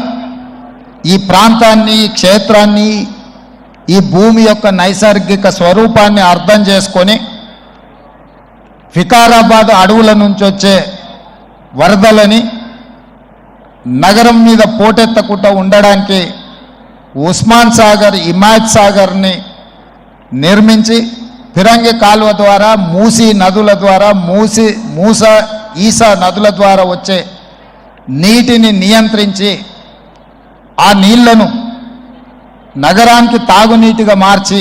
ఈ ప్రాంతాన్ని, ఈ క్షేత్రాన్ని, ఈ భూమి యొక్క నైసర్గిక స్వరూపాన్ని అర్థం చేసుకొని వికారాబాద్ అడవుల నుంచి వచ్చే వరదలని నగరం మీద పోటెత్తకుండా ఉండడానికి ఉస్మాన్ సాగర్, హిమాయత్ సాగర్ని నిర్మించి ఫిరంగి కాలువ ద్వారా, మూసీ నదుల ద్వారా, ఈసా నదుల ద్వారా వచ్చే నీటిని నియంత్రించి ఆ నీళ్లను నగరానికి తాగునీటిగా మార్చి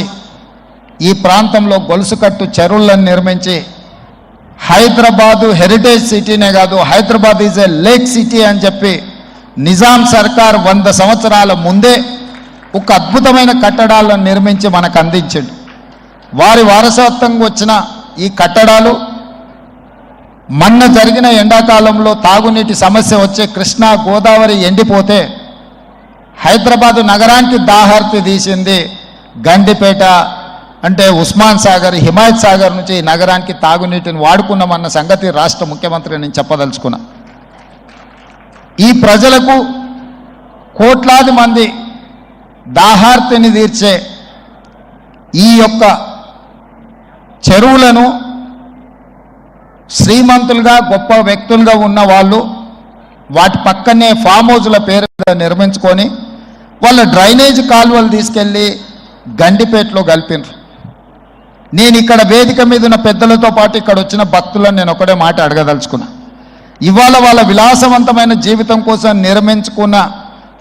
ఈ ప్రాంతంలో గొలుసుకట్టు చెరువులను నిర్మించి హైదరాబాదు హెరిటేజ్ సిటీనే కాదు, Hyderabad is a lake city అని చెప్పి నిజాం సర్కార్ 100 సంవత్సరాల ముందే ఒక అద్భుతమైన కట్టడాలను నిర్మించి మనకు అందించాడు. వారి వారసత్వంగా వచ్చిన ఈ కట్టడాలు మొన్న జరిగిన ఎండాకాలంలో తాగునీటి సమస్య వచ్చే కృష్ణా గోదావరి ఎండిపోతే హైదరాబాదు నగరానికి దాహార్తి తీసింది గండిపేట, అంటే ఉస్మాన్ సాగర్, హిమాయత్ సాగర్ నుంచి ఈ నగరానికి తాగునీటిని వాడుకున్నామన్న సంగతి రాష్ట్ర ముఖ్యమంత్రి నేను చెప్పదలుచుకున్నా. ఈ ప్రజలకు కోట్లాది మంది దాహార్తిని తీర్చే ఈ యొక్క చెరువులను శ్రీమంతులుగా గొప్ప వ్యక్తులుగా ఉన్న వాళ్ళు వాటి పక్కనే ఫామ్ హౌజ్ల పేరు నిర్మించుకొని వాళ్ళ డ్రైనేజ్ కాలువలు తీసుకెళ్ళి గండిపేటలో కలిపినారు. నేను ఇక్కడ వేదిక మీద ఉన్న పెద్దలతో పాటు ఇక్కడ వచ్చిన భక్తులను నేను ఒకటే మాట అడగదలుచుకున్నా. ఇవాళ వాళ్ళ విలాసవంతమైన జీవితం కోసం నిర్మించుకున్న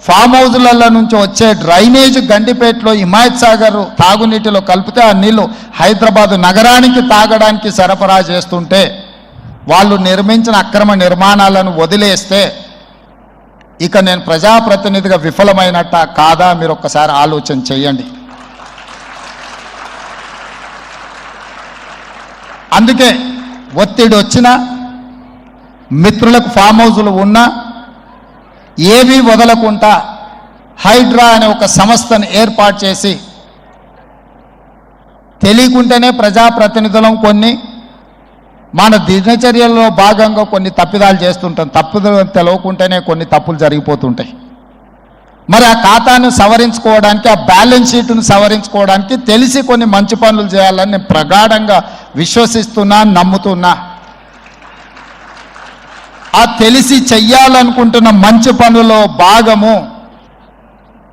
ఫామ్ హౌజ్ల నుంచి వచ్చే డ్రైనేజ్ గండిపేటలో హిమాయత్ సాగర్ తాగునీటిలో కలిపితే ఆ నీళ్లు హైదరాబాదు నగరానికి తాగడానికి సరఫరా చేస్తుంటే వాళ్ళు నిర్మించిన అక్రమ నిర్మాణాలను వదిలేస్తే ఇక నేను ప్రజాప్రతినిధిగా విఫలమైనట్ట కాదా మీరు ఒక్కసారి ఆలోచన చేయండి. అందుకే ఒత్తిడి వచ్చినా మిత్రులకు ఫామ్ హౌజులు ఉన్నా ఏవీ వదలకుండా హైడ్రా అనే ఒక సంస్థను ఏర్పాటు చేసి తెలియకుంటేనే ప్రజాప్రతినిధులం కొన్ని మన దినచర్యల్లో భాగంగా కొన్ని తప్పిదాలు చేస్తుంటాం. తప్పుదలు తెలవకుంటేనే కొన్ని తప్పులు జరిగిపోతుంటాయి. మరి ఆ ఖాతాను సవరించుకోవడానికి, ఆ బ్యాలెన్స్ షీట్ను సవరించుకోవడానికి తెలిసి కొన్ని మంచి పనులు చేయాలని నేను ప్రగాఢంగా విశ్వసిస్తున్నా, నమ్ముతున్నా. ఆ తెలిసి చెయ్యాలనుకుంటున్న మంచి పనుల్లో భాగము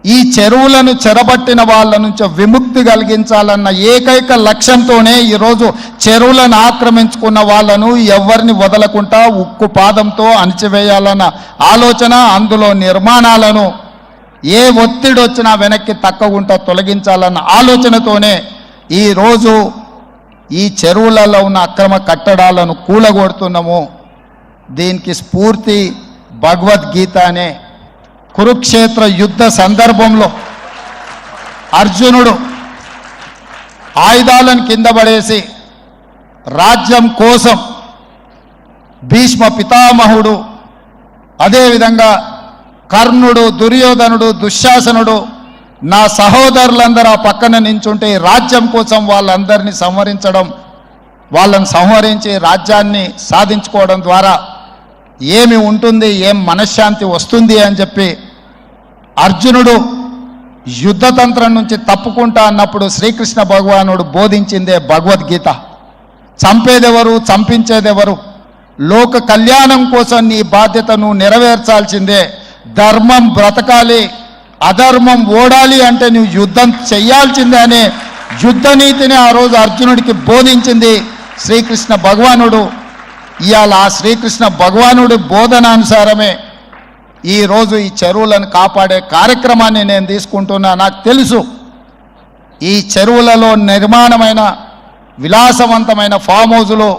ఈ చెరువులను చెరబట్టిన వాళ్ళ నుంచి విముక్తి కలిగించాలన్న ఏకైక లక్ష్యంతోనే ఈరోజు చెరువులను ఆక్రమించుకున్న వాళ్ళను ఎవరిని వదలకుండా ఉక్కు పాదంతో అణిచివేయాలన్న ఆలోచన, అందులో నిర్మాణాలను ఏ ఒత్తిడి వచ్చినా వెనక్కి తక్కకుండా తొలగించాలన్న ఆలోచనతోనే ఈరోజు ఈ చెరువులలో ఉన్న అక్రమ కట్టడాలను కూలగొడుతున్నాము. దీనికి స్ఫూర్తి భగవద్గీత అనే కురుక్షేత్ర యుద్ధ సందర్భంలో అర్జునుడు ఆయుధాలను కింద పడేసి రాజ్యం కోసం భీష్మ పితామహుడు, అదేవిధంగా కర్ణుడు, దుర్యోధనుడు, దుశ్శాసనుడు, నా సహోదరులందరూ ఆ పక్కన నించుంటే రాజ్యం కోసం వాళ్ళందరినీ సంహరించడం, వాళ్ళని సంహరించి రాజ్యాన్ని సాధించుకోవడం ద్వారా ఏమి ఉంటుంది, ఏం మనశ్శాంతి వస్తుంది అని చెప్పి అర్జునుడు యుద్ధతంత్రం నుంచి తప్పుకుంటా అన్నప్పుడు శ్రీకృష్ణ భగవానుడు బోధించిందే భగవద్గీత. చంపేదెవరు, చంపించేదెవరు, లోక కళ్యాణం కోసం నీ బాధ్యతను నెరవేర్చాల్సిందే. ధర్మం బ్రతకాలి, అధర్మం ఓడాలి అంటే నువ్వు యుద్ధం చెయ్యాల్సిందే అనే యుద్ధ నీతిని ఆ రోజు అర్జునుడికి బోధించింది శ్రీకృష్ణ భగవానుడు. ఇవాళ ఆ శ్రీకృష్ణ భగవానుడి బోధనానుసారమే ఈరోజు ఈ చెరువులను కాపాడే కార్యక్రమాన్ని నేను తీసుకుంటున్నా. నాకు తెలుసు ఈ చెరువులలో నిర్మాణమైన విలాసవంతమైన ఫామ్ హౌజులు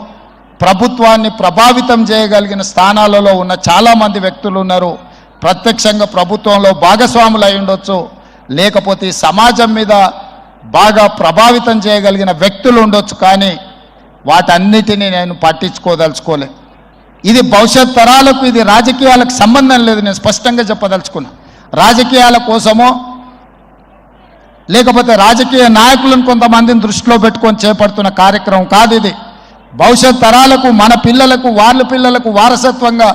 ప్రభుత్వాన్ని ప్రభావితం చేయగలిగిన స్థానాలలో ఉన్న చాలామంది వ్యక్తులు ఉన్నారు. ప్రత్యక్షంగా ప్రభుత్వంలో భాగస్వాములు అయి ఉండొచ్చు, లేకపోతే సమాజం మీద బాగా ప్రభావితం చేయగలిగిన వ్యక్తులు ఉండొచ్చు. కానీ వాటన్నిటినీ నేను పట్టించుకోదలుచుకోలే. ఇది భవిష్యత్ తరాలకు, ఇది రాజకీయాలకు సంబంధం లేదు. నేను స్పష్టంగా చెప్పదలుచుకున్నా. రాజకీయాల కోసమో లేకపోతే రాజకీయ నాయకులను కొంతమందిని దృష్టిలో పెట్టుకొని చేపడుతున్న కార్యక్రమం కాదు ఇది. భవిష్యత్ తరాలకు, మన పిల్లలకు, వాళ్ళ పిల్లలకు వారసత్వంగా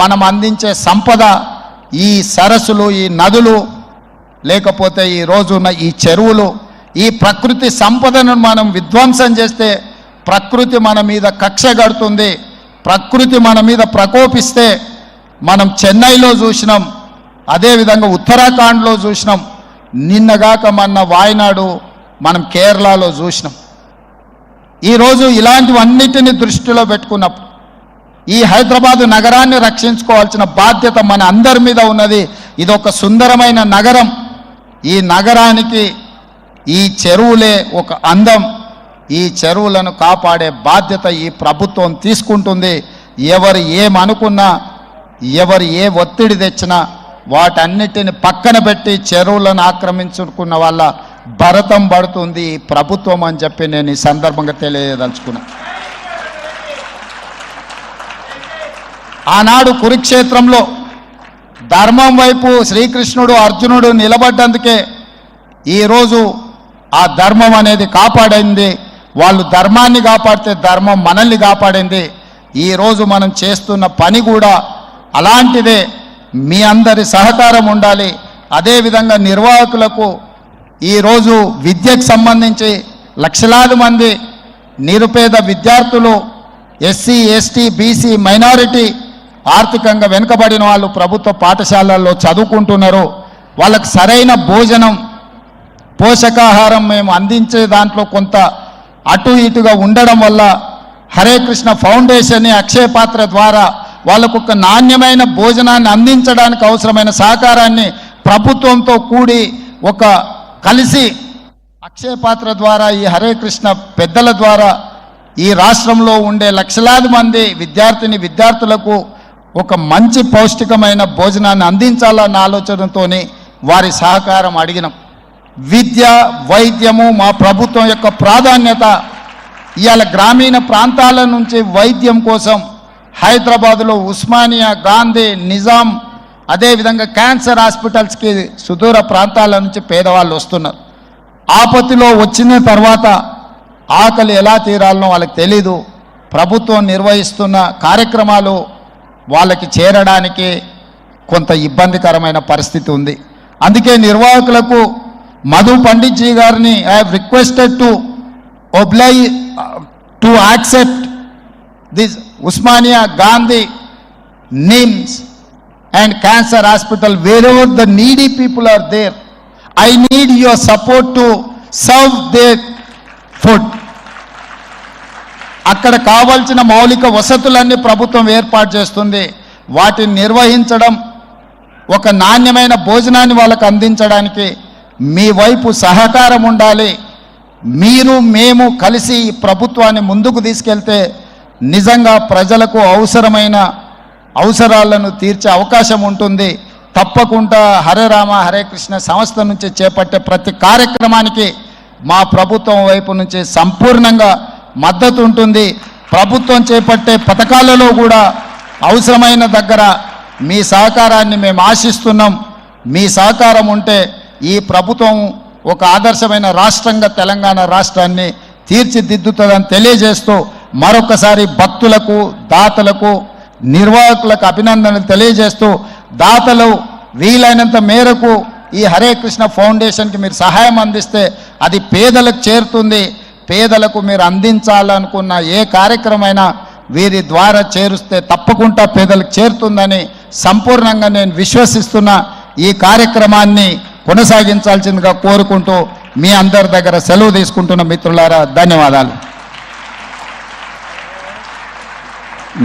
మనం అందించే సంపద ఈ సరస్సులు, ఈ నదులు, లేకపోతే ఈ రోజున్న ఈ చెరువులు. ఈ ప్రకృతి సంపదను మనం విధ్వంసం చేస్తే ప్రకృతి మన మీద కక్ష కడుతుంది. ప్రకృతి మన మీద ప్రకోపిస్తే మనం చెన్నైలో చూసినాం, అదేవిధంగా ఉత్తరాఖండ్లో చూసినాం, నిన్నగాక మొన్న వాయనాడు మనం కేరళలో చూసినాం. ఈరోజు ఇలాంటివన్నిటిని దృష్టిలో పెట్టుకున్నప్పుడు ఈ హైదరాబాదు నగరాన్ని రక్షించుకోవాల్సిన బాధ్యత మన అందరి మీద ఉన్నది. ఇది ఒక సుందరమైన నగరం. ఈ నగరానికి ఈ చెరువులే ఒక అందం. ఈ చెరువులను కాపాడే బాధ్యత ఈ ప్రభుత్వం తీసుకుంటుంది. ఎవరు ఏమనుకున్నా, ఎవరు ఏ ఒత్తిడి తెచ్చినా వాటన్నిటిని పక్కన పెట్టి చెరువులను ఆక్రమించుకున్న వాళ్ళ భరతం పడుతుంది ఈ ప్రభుత్వం అని చెప్పి నేను ఈ సందర్భంగా తెలియదలుచుకున్నా. ఆనాడు కురుక్షేత్రంలో ధర్మం వైపు శ్రీకృష్ణుడు అర్జునుడు నిలబడ్డందుకే ఈరోజు ఆ ధర్మం అనేది కాపాడింది. వాళ్ళు ధర్మాన్ని కాపాడితే ధర్మం మనల్ని కాపాడింది. ఈరోజు మనం చేస్తున్న పని కూడా అలాంటిదే. మీ అందరి సహకారం ఉండాలి. అదేవిధంగా నిర్వాహకులకు ఈరోజు విద్యకు సంబంధించి లక్షలాది మంది నిరుపేద విద్యార్థులు, ఎస్సీ, ఎస్టీ, బీసీ, మైనారిటీ, ఆర్థికంగా వెనుకబడిన వాళ్ళు ప్రభుత్వ పాఠశాలల్లో చదువుకుంటున్నారు. వాళ్ళకు సరైన భోజనం, పోషకాహారం మేము అందించే దాంట్లో కొంత అటు ఇటుగా ఉండడం వల్ల హరే కృష్ణ ఫౌండేషన్, అక్షయ పాత్ర ద్వారా వాళ్ళకు ఒక నాణ్యమైన భోజనాన్ని అందించడానికి అవసరమైన సహకారాన్ని ప్రభుత్వంతో కూడి ఒక కలిసి అక్షయ పాత్ర ద్వారా ఈ హరే కృష్ణ పెద్దల ద్వారా ఈ రాష్ట్రంలో ఉండే లక్షలాది మంది విద్యార్థులకు ఒక మంచి పౌష్టికమైన భోజనాన్ని అందించాలన్న ఆలోచనతో వారి సహకారం అడిగినాం. విద్య, వైద్యము మా ప్రభుత్వం యొక్క ప్రాధాన్యత. ఇవాళ గ్రామీణ ప్రాంతాల నుంచి వైద్యం కోసం హైదరాబాదులో ఉస్మానియా, గాంధీ, నిజాం, అదేవిధంగా క్యాన్సర్ హాస్పిటల్స్కి సుదూర ప్రాంతాల నుంచి పేదవాళ్ళు వస్తున్నారు. ఆపత్తిలో వచ్చిన తర్వాత ఆకలి ఎలా తీరాలనో వాళ్ళకి తెలీదు. ప్రభుత్వం నిర్వహిస్తున్న కార్యక్రమాలు వాళ్ళకి చేరడానికి కొంత ఇబ్బందికరమైన పరిస్థితి ఉంది. అందుకే నిర్వాహకులకు మధు పండిట్ జీ గారిని I have requested to oblige to accept this Usmania, Gandhi, NIMS and cancer hospital wherever the needy people are there. I need your support to serve their food. అక్కడ కావాల్సిన మౌలిక వసతులన్నీ ప్రభుత్వం ఏర్పాటు చేస్తుంది. వాటిని నిర్వహించడం, ఒక నాణ్యమైన భోజనాన్ని వాళ్ళకు అందించడానికి మీ వైపు సహకారం ఉండాలి. మీరు మేము కలిసి ఈ ప్రభుత్వాన్ని ముందుకు తీసుకెళ్తే నిజంగా ప్రజలకు అవసరమైన అవసరాలను తీర్చే అవకాశం ఉంటుంది. తప్పకుండా హరే రామ హరే కృష్ణ సంస్థ నుంచి చేపట్టే ప్రతి కార్యక్రమానికి మా ప్రభుత్వం వైపు నుంచి సంపూర్ణంగా మద్దతు ఉంటుంది. ప్రభుత్వం చేపట్టే పథకాలలో కూడా అవసరమైన దగ్గర మీ సహకారాన్ని మేము ఆశిస్తున్నాం. మీ సహకారం ఉంటే ఈ ప్రభుత్వం ఒక ఆదర్శమైన రాష్ట్రంగా తెలంగాణ రాష్ట్రాన్ని తీర్చిదిద్దుతుందని తెలియజేస్తూ మరొకసారి భక్తులకు, దాతలకు, నిర్వాహకులకు అభినందనలు తెలియజేస్తూ, దాతలు వీలైనంత మేరకు ఈ హరే కృష్ణ ఫౌండేషన్కి మీరు సహాయం అందిస్తే అది పేదలకు చేరుతుంది. పేదలకు మీరు అందించాలనుకున్న ఏ కార్యక్రమైనా వీరి ద్వారా చేరుస్తే తప్పకుండా పేదలకు చేరుతుందని సంపూర్ణంగా నేను విశ్వసిస్తున్న ఈ కార్యక్రమాన్ని కొనసాగించాల్సిందిగా కోరుకుంటూ మీ అందరి దగ్గర సెలవు తీసుకుంటున్న మిత్రులారా, ధన్యవాదాలు.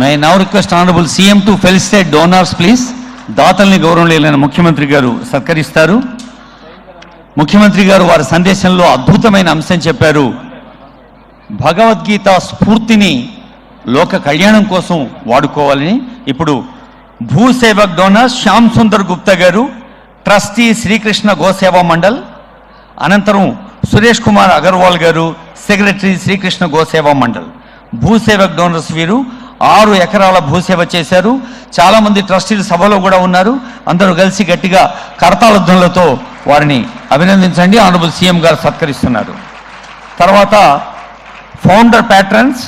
May I now request Honorable CM to felicitate donors, please. దాతల్ని గౌరవనీయులైన ముఖ్యమంత్రి గారు సత్కరిస్తారు. ముఖ్యమంత్రి గారు వారి సందేశంలో అద్భుతమైన అంశం చెప్పారు. భగవద్గీత స్ఫూర్తిని లోక కళ్యాణం కోసం వాడుకోవాలని. ఇప్పుడు భూసేవక్ డోనర్ శ్యామ్ సుందర్ గుప్తా గారు, ట్రస్టీ శ్రీకృష్ణ గోసేవా మండల్, అనంతరం సురేష్ కుమార్ అగర్వాల్ గారు, సెక్రటరీ శ్రీకృష్ణ గోసేవా మండల్. భూసేవక్ డోనర్స్ వీరు 6 ఎకరాల భూసేవ చేశారు. చాలామంది ట్రస్టీలు సభలో కూడా ఉన్నారు. అందరూ కలిసి గట్టిగా కరతాళధ్వనులతో వారిని అభినందించండి. ఆనరబుల్ సీఎం గారు సత్కరిస్తున్నారు. తర్వాత ఫౌండర్ ప్యాట్రన్స్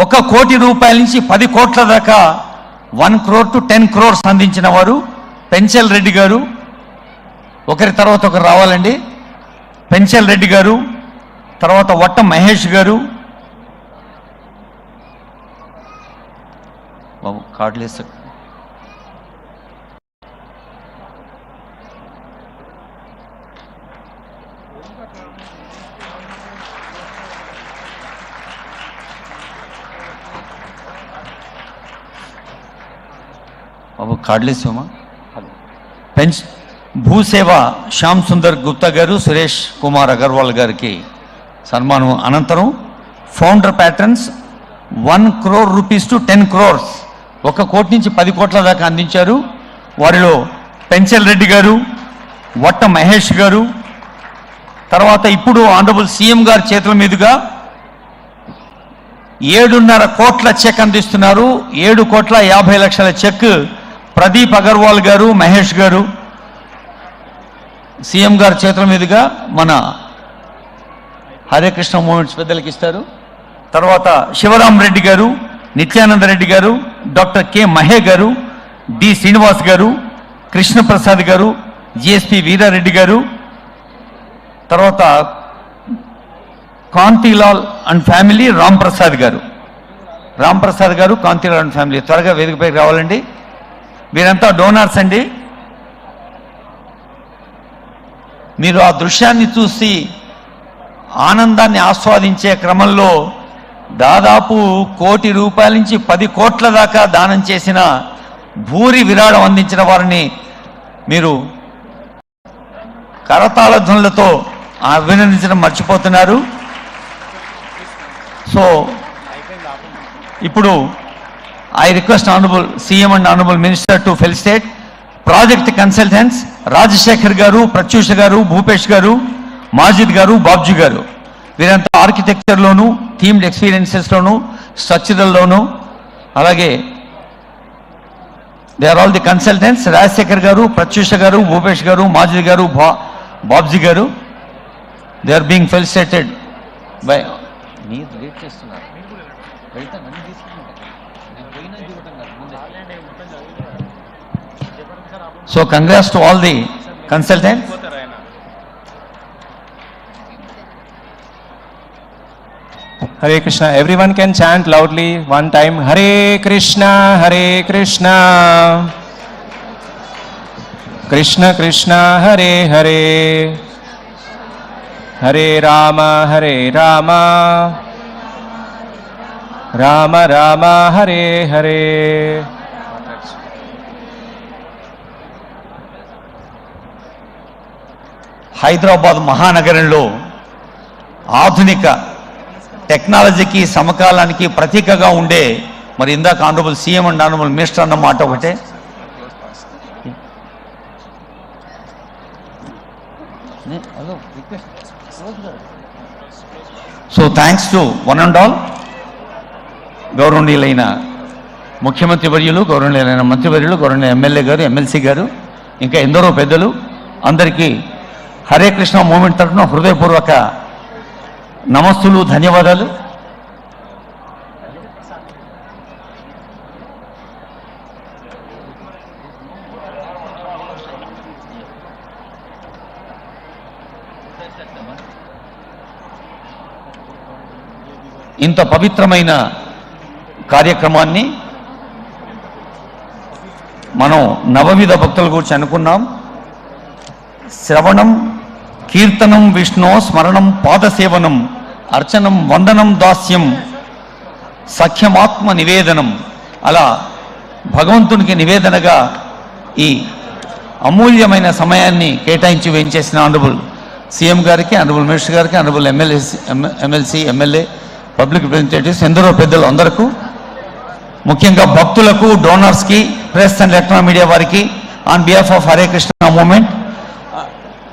1 కోటి రూపాయల నుంచి 10 కోట్ల దాకా 1 crore to 10 crores అందించిన వారు పెంచల్ రెడ్డి గారు. ఒకరి తర్వాత ఒకరు రావాలండి. పెంచల్ రెడ్డి గారు, తర్వాత వట్ట మహేష్ గారు. బాబు కార్డులు వేస్తా. బాబు కార్డులేసామా భూసేవ శ్యామ్ సుందర్ గుప్తా గారు, సురేష్ కుమార్ అగర్వాల్ గారికి సన్మానం అనంతరం founder patterns 1 crore rupees to 10 crores, 1 కోటి నుంచి 10 కోట్ల దాకా అందించారు. వారిలో పెంచల్ రెడ్డి గారు, వట్ట మహేష్ గారు, తర్వాత ఇప్పుడు ఆనరబుల్ సీఎం గారి చేతుల మీదుగా 7.5 కోట్ల చెక్ అందిస్తున్నారు. 7,50,00,000 చెక్ ప్రదీప్ అగర్వాల్ గారు, మహేష్ గారు సీఎం గారి చేతుల మీదుగా మన హరే కృష్ణ మూమెంట్స్ పెద్దలకు ఇస్తారు. తర్వాత శివరాం రెడ్డి గారు, నిత్యానంద రెడ్డి గారు, డాక్టర్ కె మహే గారు, డి శ్రీనివాస్ గారు, కృష్ణప్రసాద్ గారు, జిఎస్పి వీరారెడ్డి గారు, తర్వాత కాంతిలాల్ అండ్ ఫ్యామిలీ రాంప్రసాద్ గారు, కాంతిలాల్ అండ్ ఫ్యామిలీ త్వరగా వేదికపైకి రావాలండి. వీరంతా డోనార్స్ అండి. మీరు ఆ దృశ్యాన్ని చూసి ఆనందాన్ని ఆస్వాదించే క్రమంలో దాదాపు 1 కోటి రూపాయల నుంచి 10 కోట్ల దాకా దానం చేసిన, భూరి విరాళం అందించిన వారిని మీరు కరతాళ ధ్వనులతో అభినందించడం మర్చిపోతున్నారు. సో ఇప్పుడు I request honourable CM and honourable minister to felicitate project consultants Rajasekhar garu, Pratyusha garu, Bhupesh garu, Majid garu, Babji గారు. వీరంతా ఆర్కిటెక్చర్లోను, థీమ్డ్ ఎక్స్పీరియన్సెస్లోను, స్ట్రక్చరల్లోను, అలాగే they are all the consultants. Rajasekhar garu, Pratyusha garu, Bhupesh garu, Majid garu, Babji garu, they are being felicitated by So congrats to all the consultants. Hare Krishna. Everyone can chant loudly one time. Hare Krishna, Hare Krishna, Krishna Krishna, Hare Hare, Hare Rama, Hare Rama, Rama Rama, Hare Hare. Hyderabad మహానగరంలో ఆధునిక టెక్నాలజీకి, సమకాలానికి ప్రతీకగా ఉండే, మరి ఇందాక honourable CM and honourable minister అన్న మాట ఒకటే. So thanks to one and all. గౌరవనీయులైన ముఖ్యమంత్రి వర్యులు, గౌరవనీయులైన మంత్రివర్యులు, గౌరవనీయ ఎమ్మెల్యే గారు, ఎమ్మెల్సీ గారు, ఇంకా ఎందరో పెద్దలు, అందరికీ హరే కృష్ణ మూమెంట్ తరఫున హృదయపూర్వక నమస్తులు, ధన్యవాదాలు. ఇంత పవిత్రమైన కార్యక్రమాన్ని మనం నవవిధ భక్తుల గురించి అనుకున్నాం. శ్రవణం, కీర్తనం, విష్ణు స్మరణం, పాదసేవనం, అర్చనం, వందనం, దాస్యం, సఖ్యమాత్మ నివేదనం. అలా భగవంతునికి నివేదనగా ఈ అమూల్యమైన సమయాన్ని కేటాయించి వేయించేసిన ఆనరబుల్ సీఎం గారికి, ఆనరబుల్ మినిస్టర్ గారికి, honourable MLC, MLA, public representatives, ఎందరో పెద్దలు అందరికీ, ముఖ్యంగా భక్తులకు, డోనర్స్కి, ప్రెస్ అండ్ ఎలక్ట్రానిక్ మీడియా వారికి on behalf of Hare Krishna movement,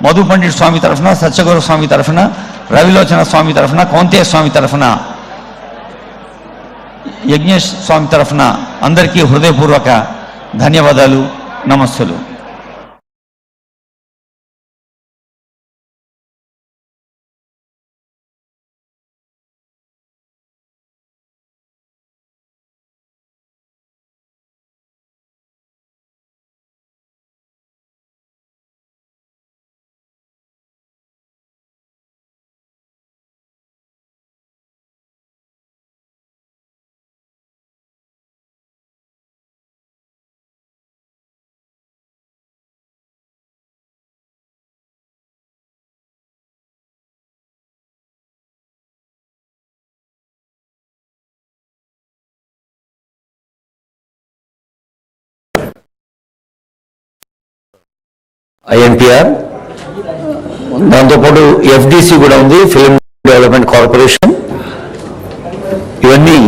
Madhu Pandit Swami తరఫున, సత్యగౌర స్వామి తరఫున, రవిలోచన స్వామి తరఫున, కౌంతేయ స్వామి తరఫున, యజ్ఞేష్ స్వామి తరఫున అందరికీ హృదయపూర్వక ధన్యవాదాలు, నమస్సులు. ఐఎన్పిఆర్, దాంతోపాటు ఎఫ్డిసి కూడా ఉంది, ఫిల్మ్ డెవలప్మెంట్ కార్పొరేషన్. ఇవన్నీ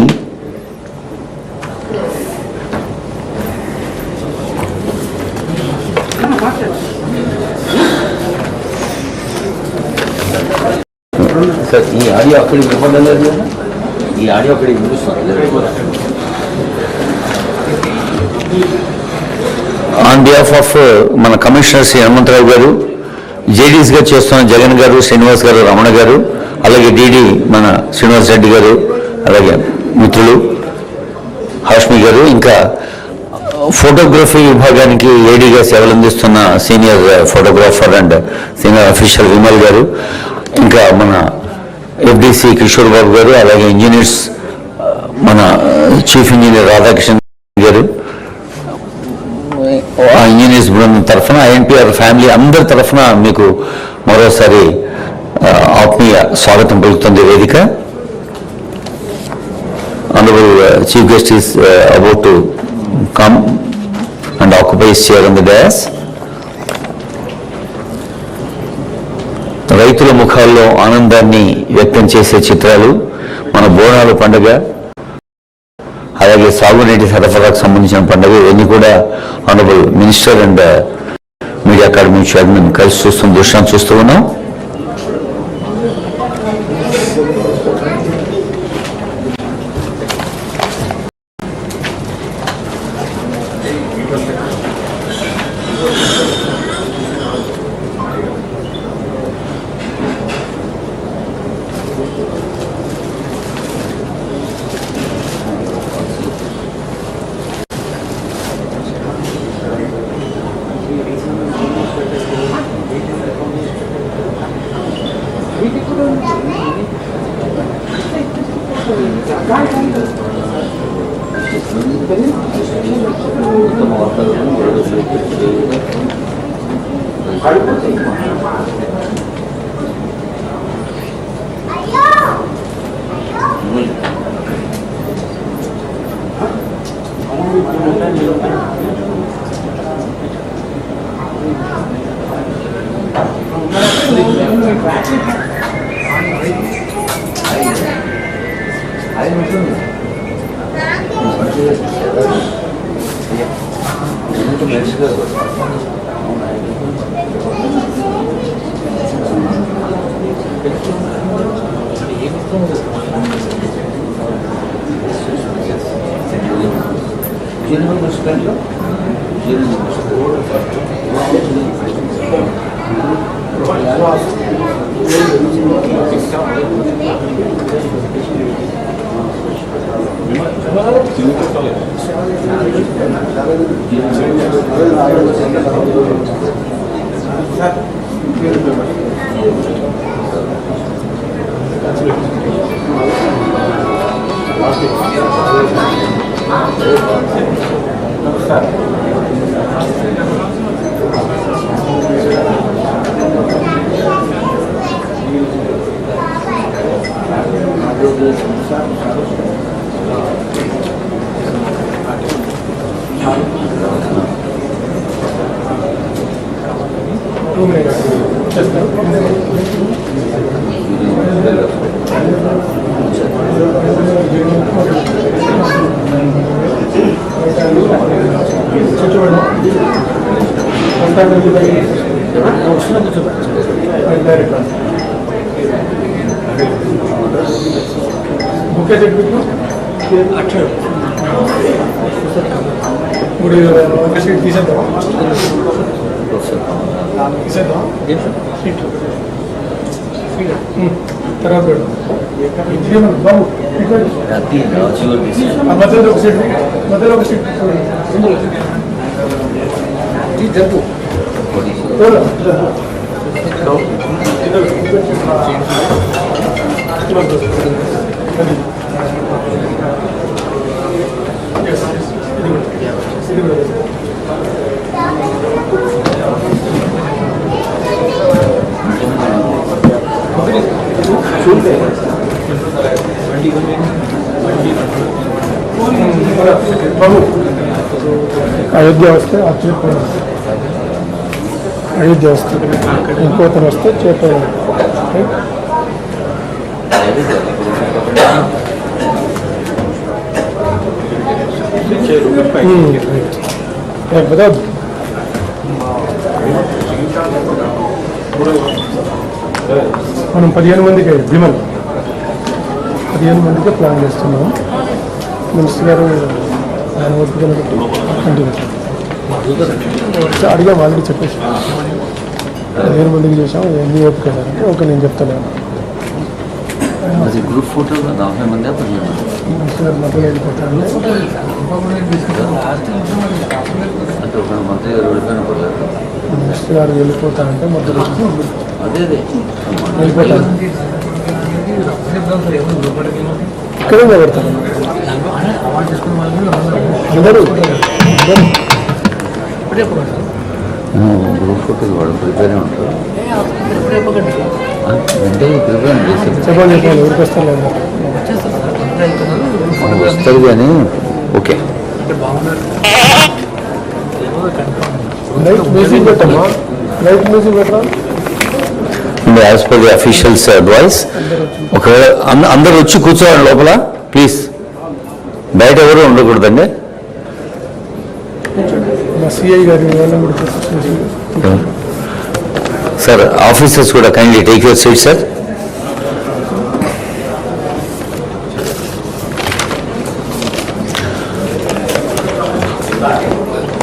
సార్ ఈ ఆడియో అక్కడికి వినపడడం లేదు కదా, ఈ ఆడియో అక్కడికి వినిపిస్తున్నారు. ఆన్ బిహాఫ్ ఆఫ్ మన కమిషనర్ శ్రీ హనుమంతరావు గారు, జేడీస్గా చేస్తున్న జగన్ గారు, శ్రీనివాస్ గారు, రమణ గారు, అలాగే డీడీ మన శ్రీనివాస్ రెడ్డి గారు, అలాగే మిత్రులు హాష్మి గారు, ఇంకా ఫోటోగ్రఫీ విభాగానికి ఏడీగా సేవలు అందిస్తున్న senior photographer and senior official Vimal గారు, ఇంకా మన ఎఫ్డిసి కిషోర్ బాబు గారు, అలాగే ఇంజనీర్స్ మన చీఫ్ ఇంజనీర్ రాధాకృష్ణ గారు, ఆ ఇంజనీర్స్ బృందం తరఫున, ఐఎన్పిఆర్ ఫ్యామిలీ అందరి తరఫున మీకు మరోసారి ఆత్మీయ స్వాగతం పలుకుతుంది వేదిక. Honorable Chief Guest is about to come and occupy his chair on the dais. రైతుల ముఖాల్లో ఆనందాన్ని వ్యక్తం చేసే చిత్రాలు, మన బోనాల పండుగ, అలాగే సాగునీటి సరఫరాకు సంబంధించిన పండుగ, ఇవన్నీ కూడా honourable minister and media academy chairman కలిసి చూస్తున్న దృశ్యాన్ని చూస్తూ ఉన్నాం. अयोध्या वस्ते అయోధ్య వస్తుంది, ఇంకోతను వస్తే చేప. మనం 15 మందికి భీమన్ 15 మందికి ప్లాన్ చేస్తున్నాం. మినిస్టర్ గారు ఆయన ఓపికను బట్టి కంటిన్యూ అడిగా ఆల్రెడీ చెప్పేసి 15 మందికి చేసాం. ఎన్ని ఓపిక అంటే ఓకే నేను చెప్తాను. గ్రూప్ ఫోటో 40 మంది మినిస్టర్ గారు మధ్యలో వెళ్ళిపోతాను. మినిస్టర్ గారు వెళ్ళిపోతానంటే మధ్యలో వెళ్ళిపోతాను. ఇక్కడే పెడతాను. అందరూ గ్రూప్ ఫోటోలు వాడు ప్రిపేర్ ఉంటారు. చెప్పండి ఊరికి వస్తాను వస్తారు కానీ ఓకే. లైట్ మ్యూజిక్ పెట్టమ్మా, లైట్ మ్యూజిక్ పెట్టరా. As per the officials advice ఒకవేళ అందరూ వచ్చి కూర్చోవాలి లోపల ప్లీజ్, బయట ఎవరు ఉండకూడదండి. మా సిఐ గారి వాళ్ళని కూడా సార్ ఆఫీసర్స్ కూడా kindly take your seat sir.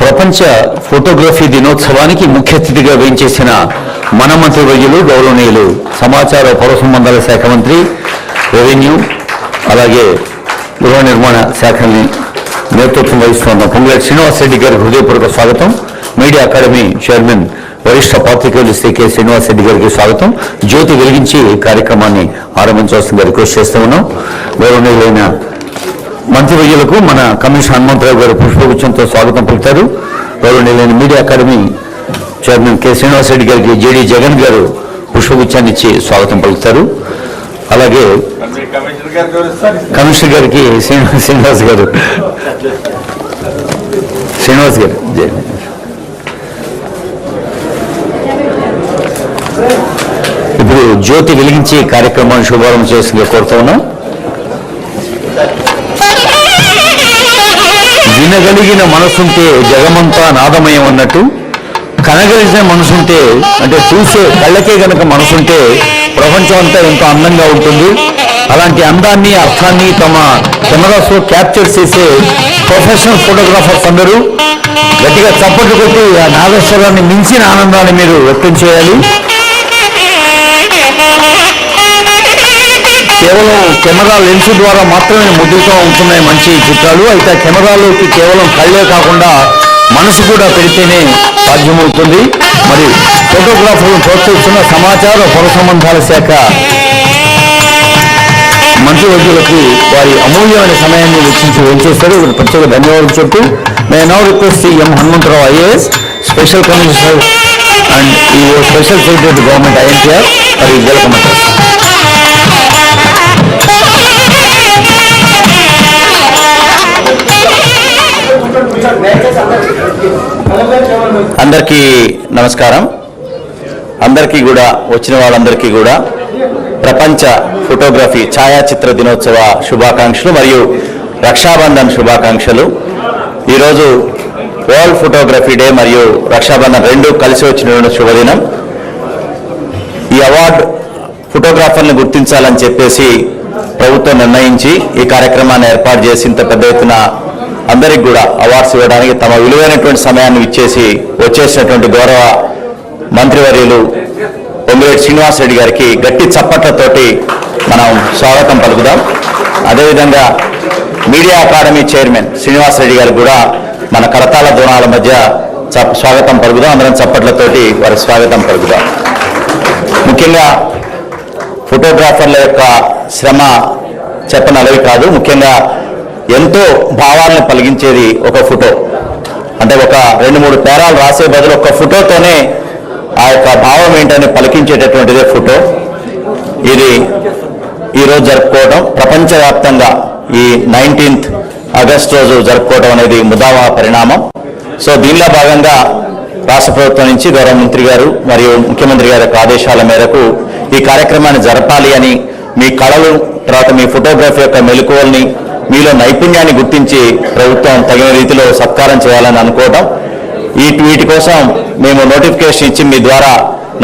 ప్రపంచ ఫోటోగ్రఫీ దినోత్సవానికి ముఖ్య అతిథిగా వేయించేసిన మన మంత్రివర్యులు గౌరవనీయులు సమాచార పౌర సంబంధాల శాఖ మంత్రి, రెవెన్యూ అలాగే గృహ నిర్మాణ శాఖని నేతృత్వం వహిస్తున్న పొంగులేటి శ్రీనివాస్ రెడ్డి గారికి హృదయపూర్వక స్వాగతం. మీడియా అకాడమీ చైర్మన్ వరిష్ఠ పాత్రికేయులు శ్రీ కె శ్రీనివాస్ రెడ్డి గారికి స్వాగతం. జ్యోతి వెలిగించి కార్యక్రమాన్ని ఆరంభించవలసిందిగా రిక్వెస్ట్ చేస్తూ ఉన్నాం. గౌరవనీయులైన మంత్రివర్యులకు మన కమిషనర్ హనుమంతరావు గారు పుష్పగుచ్చంతో స్వాగతం పలుకుతారు. గౌరవనీయులైన media academy chairman K Srinivas Reddy గారికి జేడి జగన్ గారు పుష్పగుచ్చాన్ని ఇచ్చి స్వాగతం పలుకుతారు. అలాగే కమిషనర్ గారికి శ్రీనివాస్ గారు ఇప్పుడు జ్యోతి వెలిగించి కార్యక్రమాన్ని శుభారంభం చేసిందిగా కోరుతా ఉన్నాం. వినగలిగిన మనసుంటే జగమంతా నాదమయం అన్నట్టు, కనగలిసిన మనసుంటే అంటే చూసే కళ్ళకే గనక మనసుంటే ప్రపంచం అంతా ఎంతో అందంగా ఉంటుంది. అలాంటి అందాన్ని అర్థాన్ని తమ కెమెరాస్లో క్యాప్చర్ చేసే ప్రొఫెషనల్ ఫోటోగ్రాఫర్స్ అందరూ గట్టిగా చప్పట్లు కొట్టి ఆ నాగేశ్వరాన్ని మించిన ఆనందాన్ని మీరు వ్యక్తం చేయాలి. కేవలం కెమెరా లెన్స్ ద్వారా మాత్రమే ముద్రితో ఉంటున్నాయి మంచి చిత్రాలు. అయితే కెమెరాలోకి కేవలం కళ్ళే కాకుండా మనసు కూడా పెడితేనే సాధ్యమవుతుంది. మరి ఫోటోగ్రాఫర్లను ప్రోత్సహిస్తున్న సమాచార పౌర సంబంధాల శాఖ మంత్రివర్యులకు వారి అమూల్యమైన సమయాన్ని వెచ్చించి చేశారు. ప్రత్యేక ధన్యవాదాలు చెప్తూ may now request C M Hanumantharao IAS special commissioner and EO special secretary government INTR for his welcome address. అందరికీ నమస్కారం. అందరికీ కూడా వచ్చిన వాళ్ళందరికీ కూడా ప్రపంచ ఫోటోగ్రఫీ ఛాయాచిత్ర దినోత్సవ శుభాకాంక్షలు మరియు రక్షాబంధన్ శుభాకాంక్షలు. ఈరోజు వరల్డ్ ఫోటోగ్రఫీ డే మరియు రక్షాబంధన్ రెండు కలిసి వచ్చిన శుభదినం. ఈ అవార్డు ఫోటోగ్రాఫర్లను గుర్తించాలని చెప్పేసి ప్రభుత్వం నిర్ణయించి ఈ కార్యక్రమాన్ని ఏర్పాటు చేసి ఇంత పెద్ద ఎత్తున అందరికి కూడా అవార్డ్స్ ఇవ్వడానికి తమ విలువైనటువంటి సమయాన్ని ఇచ్చేసి వచ్చేసినటువంటి గౌరవ మంత్రివర్యులు పొంగులేటి శ్రీనివాస్ రెడ్డి గారికి గట్టి చప్పట్లతోటి మనం స్వాగతం పలుకుదాం. అదేవిధంగా media academy chairman Srinivas Reddy గారికి కూడా మన కరతాళ ధ్వనాల మధ్య స్వాగతం పలుకుదాం. అందరం చప్పట్లతోటి వారి స్వాగతం పలుకుదాం. ముఖ్యంగా ఫోటోగ్రాఫర్ల యొక్క శ్రమ చెప్పనలవి కాదు. ముఖ్యంగా ఎంతో భావాలను పలిగించేది ఒక ఫోటో. అంటే ఒక 2-3 పేరాలు రాసే బదులు ఒక ఫోటోతోనే ఆ యొక్క భావం ఏంటని పలికించేటటువంటిదే ఫోటో. ఇది ఈరోజు జరుపుకోవడం ప్రపంచవ్యాప్తంగా ఈ 19th ఆగస్ట్ రోజు జరుపుకోవడం అనేది ముదావా పరిణామం. సో దీనిలో భాగంగా రాష్ట్ర ప్రభుత్వం నుంచి గౌరవ మంత్రి గారు మరియు ముఖ్యమంత్రి గారి యొక్క ఆదేశాల మేరకు ఈ కార్యక్రమాన్ని జరపాలి అని మీ కళలు, తర్వాత మీ ఫోటోగ్రఫీ యొక్క మెలకువల్ని, మీలో నైపుణ్యాన్ని గుర్తించి ప్రభుత్వం తగిన రీతిలో సత్కారం చేయాలని అనుకోవడం, వీటి కోసం మేము నోటిఫికేషన్ ఇచ్చి మీ ద్వారా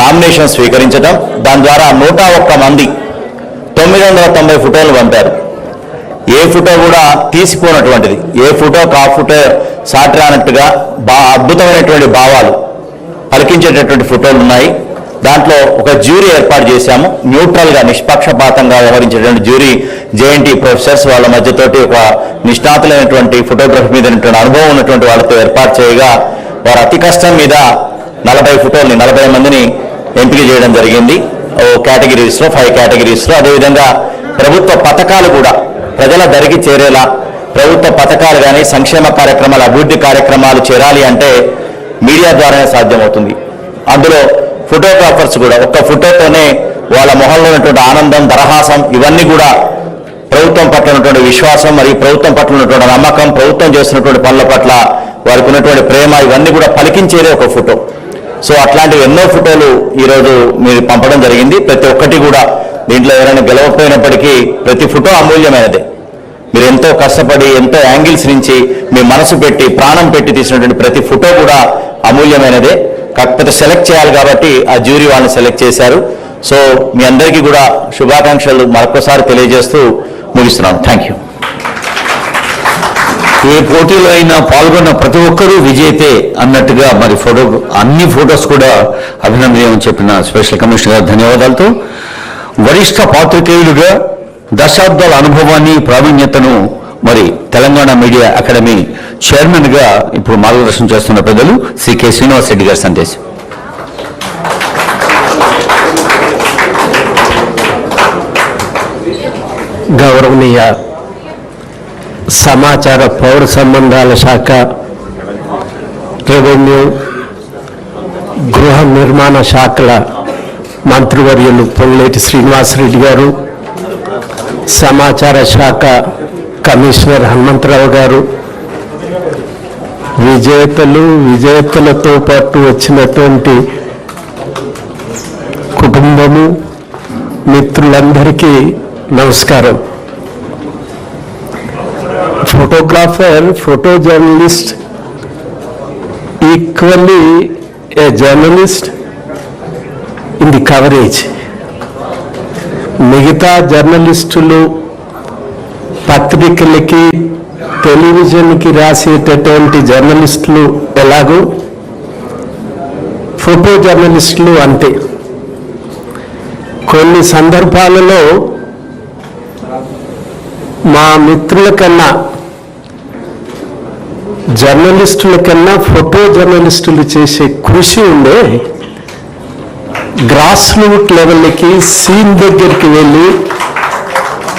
నామినేషన్ స్వీకరించడం, దాని ద్వారా 101 మంది 990 ఫోటోలు పంపారు. ఏ ఫోటో కూడా తీసిపోనటువంటిది, ఏ ఫోటోకి ఆ ఫోటో సాటి రానట్టుగా అద్భుతమైనటువంటి భావాలు పలికించేటటువంటి ఫోటోలు ఉన్నాయి. దాంట్లో ఒక జ్యూరీ ఏర్పాటు చేశాము. న్యూట్రల్గా, నిష్పక్షపాతంగా వ్యవహరించేటువంటి జ్యూరీ జేఎన్టీ ప్రొఫెసర్స్ వాళ్ళ మధ్యతోటి ఒక నిష్ణాతులైనటువంటి ఫోటోగ్రఫీ మీద అనుభవం ఉన్నటువంటి వాళ్ళతో ఏర్పాటు చేయగా వారు అతి కష్టం మీద 40 మందిని ఎంపిక చేయడం జరిగింది. కేటగిరీస్లో 5 కేటగిరీస్లో. అదేవిధంగా ప్రభుత్వ పథకాలు కూడా ప్రజల దరికి చేరేలా, ప్రభుత్వ పథకాలు కానీ సంక్షేమ కార్యక్రమాలు, అభివృద్ధి కార్యక్రమాలు చేరాలి అంటే మీడియా ద్వారానే సాధ్యమవుతుంది. అందులో ఫోటోగ్రాఫర్స్ కూడా ఒక్క ఫోటోతోనే వాళ్ళ మొహంలో ఉన్నటువంటి ఆనందం, దరహాసం ఇవన్నీ కూడా ప్రభుత్వం పట్ల ఉన్నటువంటి విశ్వాసం మరియు ప్రభుత్వం పట్ల ఉన్నటువంటి నమ్మకం, ప్రభుత్వం చేస్తున్నటువంటి పనుల పట్ల వారికి ఉన్నటువంటి ప్రేమ ఇవన్నీ కూడా పలికించేదే ఒక ఫోటో. సో అట్లాంటివి ఎన్నో ఫోటోలు ఈరోజు మీరు పంపడం జరిగింది. ప్రతి ఒక్కటి కూడా దీంట్లో ఎవరైనా గెలవకపోయినప్పటికీ ప్రతి ఫోటో అమూల్యమైనదే. మీరు ఎంతో కష్టపడి, ఎంతో యాంగిల్స్ నుంచి మీ మనసు పెట్టి, ప్రాణం పెట్టి తీసినటువంటి ప్రతి ఫోటో కూడా అమూల్యమైనదే. కాకపోతే సెలెక్ట్ చేయాలి కాబట్టి ఆ జ్యూరీ వాళ్ళని సెలెక్ట్ చేశారు. సో మీ అందరికీ కూడా శుభాకాంక్షలు మరొకసారి తెలియజేస్తూ ముగిస్తున్నాను. Thank you. ఏ పోటీలో అయినా పాల్గొన్న ప్రతి ఒక్కరూ విజేతే అన్నట్టుగా మరి అన్ని ఫోటోస్ కూడా అభినందనీయమని చెప్పిన స్పెషల్ కమిషనర్ గారు ధన్యవాదాలతో, వరిష్ఠ పాత్రికేయులుగా దశాబ్దాల అనుభవాన్ని, ప్రావీణ్యతను మరి తెలంగాణ మీడియా అకాడమీ చైర్మన్గా ఇప్పుడు మార్గదర్శనం చేస్తున్న పెద్దలు శ్రీ కె. శ్రీనివాస్ రెడ్డి గారి సందేశం. గౌరవనీయ సమాచార పౌర సంబంధాల శాఖ, రెవెన్యూ, గృహ నిర్మాణ శాఖల మంత్రివర్యులు పొంగులేటి శ్రీనివాసరెడ్డి గారు, సమాచార శాఖ కమిషనర్ హనుమంతరావు గారు, విజేతలతో పాటు వచ్చినటువంటి కుటుంబము, మిత్రులందరికీ నమస్కారం. Photographer, photo journalist, equally A journalist in the coverage. మిగతా జర్నలిస్టులు పత్రికలకి, టెలివిజన్కి రాసేటటువంటి జర్నలిస్టులు ఎలాగో ఫోటో జర్నలిస్టులు అంతే. కొన్ని సందర్భాలలో మా మిత్రుల కన్నా, జర్నలిస్టుల కన్నా ఫోటో జర్నలిస్టులు చేసే కృషి ఉండే గ్రాస్ రూట్ లెవెల్కి, సీన్ దగ్గరికి వెళ్ళి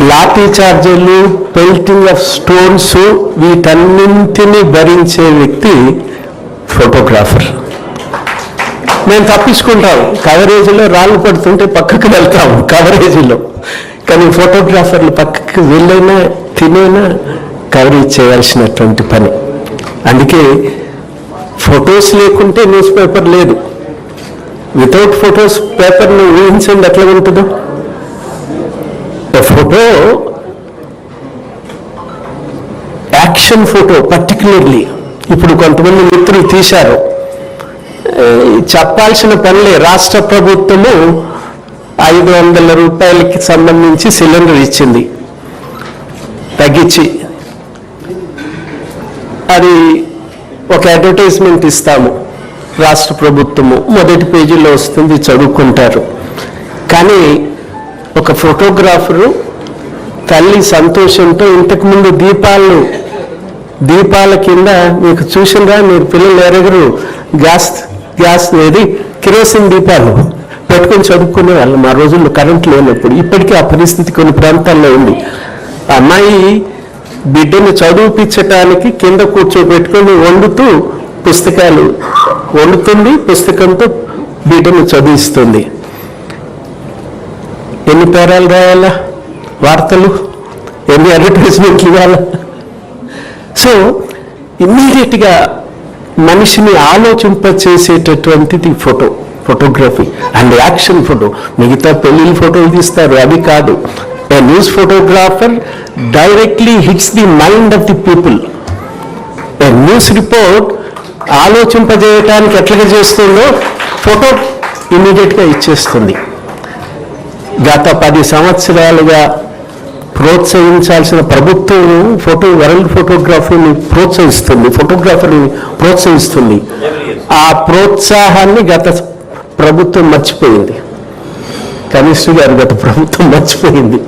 లాఠీ చార్జీలు, పెల్టింగ్ ఆఫ్ స్టోన్స్ వీటన్నింటినీ భరించే వ్యక్తి ఫోటోగ్రాఫర్. మేము తప్పించుకుంటాం, కవరేజీలో రాళ్ళు పడుతుంటే పక్కకు వెళ్తాం కవరేజీలో, కానీ ఫోటోగ్రాఫర్లు పక్కకి వెళ్ళైనా తినైనా కవరేజ్ చేయాల్సినటువంటి పని. అందుకే ఫొటోస్ లేకుంటే న్యూస్ పేపర్ లేదు. వితౌట్ ఫొటోస్ పేపర్ను ఊహించండి ఎట్లా ఉంటుందో. ఫోటో, యాక్షన్ ఫోటో పర్టికులర్లీ ఇప్పుడు కొంతమంది మిత్రులు తీశారు, చెప్పాల్సిన పనిలే. రాష్ట్ర ప్రభుత్వము 500 రూపాయలకి సంబంధించి సిలిండర్ ఇచ్చింది తగ్గించి. అది ఒక అడ్వర్టైజ్మెంట్ ఇస్తాము రాష్ట్ర ప్రభుత్వము, మొదటి పేజీలో వస్తుంది, చదువుకుంటారు. కానీ ఒక ఫోటోగ్రాఫరు తల్లి సంతోషంతో ఇంతకుముందు దీపాల కింద మీకు చూసినరా మీరు, పిల్లలు ఎరగరు, గ్యాస్ ఏది కిరోసిన్ దీపాలు పెట్టుకొని చదువుకునే వాళ్ళు మా రోజుల్లో, కరెంట్ లేనప్పుడు. ఇప్పటికీ ఆ పరిస్థితి కొన్ని ప్రాంతాల్లో ఉంది. అమ్మాయి బిడ్డను చదువుపించటానికి కింద కూర్చోబెట్టుకొని వండుతుంది, పుస్తకంతో బిడ్డను చదివిస్తుంది. ఎన్ని పేరాలు రాయాలా, వార్తలు, ఎన్ని అడ్వర్టైజ్మెంట్లు ఇవ్వాలా? సో ఇమ్మీడియట్గా మనిషిని ఆలోచింపచేసేటటువంటిది ఫోటోగ్రఫీ అండ్ యాక్షన్ ఫోటో. మిగతా పెళ్లిళ్ళ ఫోటోలు తీస్తారు, అవి కాదు. A news photographer directly hits the mind of the people. A news report ఆలోచింపజేయటానికి ఎట్లాగా చేస్తుందో ఫోటో ఇమీడియట్గా ఇచ్చేస్తుంది. గత 10 సంవత్సరాలుగా ప్రోత్సహించాల్సిన ప్రభుత్వం వరల్డ్ ఫోటోగ్రఫీని ప్రోత్సహిస్తుంది, ఫోటోగ్రాఫర్ని ప్రోత్సహిస్తుంది. ఆ ప్రోత్సాహాన్ని గత ప్రభుత్వం మర్చిపోయింది. కమిషనర్ గారు గత ప్రభుత్వం మర్చిపోయింది.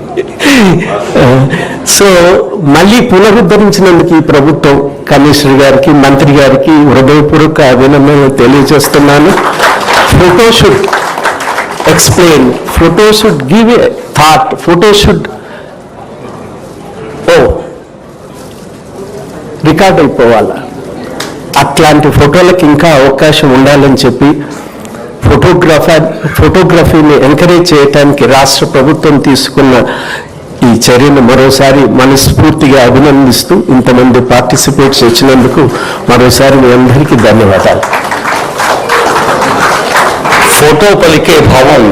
సో మళ్ళీ పునరుద్ధరించినందుకు ఈ ప్రభుత్వం కమిషనర్ గారికి, మంత్రి గారికి హృదయపూర్వక అభినందనలు తెలియజేస్తున్నాను. Photo should explain, photo should give a thought, photo should record అయిపోవాలా. అట్లాంటి ఫోటోలకు ఇంకా అవకాశం ఉండాలని చెప్పి ఫోటోగ్రఫీని ఎంకరేజ్ చేయడానికి రాష్ట్ర ప్రభుత్వం తీసుకున్న ఈ చర్యను మరోసారి మనస్ఫూర్తిగా అభినందిస్తూ ఇంతమంది పార్టిసిపేట్స్ వచ్చినందుకు మరోసారి మీ అందరికీ ధన్యవాదాలు. ఫోటో పలికే భావం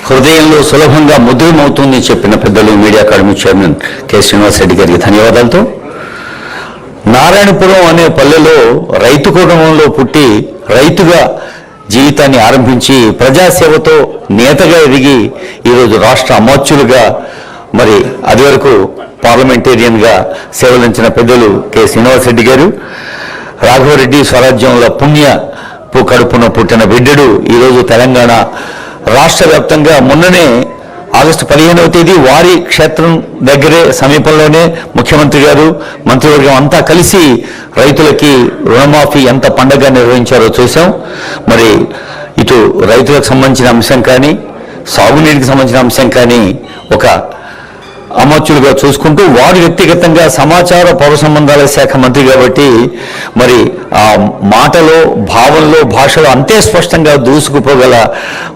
హృదయంలో సులభంగా ముద్రమవుతుంది చెప్పిన పెద్దలు media academy chairman K. Srinivas Reddy గారికి ధన్యవాదాలతో, నారాయణపురం అనే పల్లెలో రైతు కుటుంబంలో పుట్టి రైతుగా జీవితాన్ని ఆరంభించి ప్రజాసేవతో నేతగా ఎదిగి ఈరోజు రాష్ట్ర అమాత్యులుగా, మరి అది వరకు పార్లమెంటేరియన్గా సేవలంచిన పెద్దలు కె. శ్రీనివాస్ రెడ్డి గారు, రాఘవరెడ్డి స్వరాజ్యంలో పుణ్యపు కడుపున పుట్టిన బిడ్డడు ఈరోజు తెలంగాణ రాష్ట్ర వ్యాప్తంగా మొన్ననే ఆగస్టు 15వ తేదీ వారి క్షేత్రం దగ్గరే సమీపంలోనే ముఖ్యమంత్రి గారు మంత్రివర్గం అంతా కలిసి రైతులకి రుణమాఫీ ఎంత పండగగా నిర్వహించారో చూసాం. మరి ఇటు రైతులకు సంబంధించిన అంశం కానీ సాగునీటికి సంబంధించిన అంశం కానీ ఒక అమాత్యులుగా చూసుకుంటూ వారు వ్యక్తిగతంగా సమాచార పౌర సంబంధాల శాఖ మంత్రి కాబట్టి మరి ఆ మాటలో, భావంలో, భాషలో అంతే స్పష్టంగా దూసుకుపోగల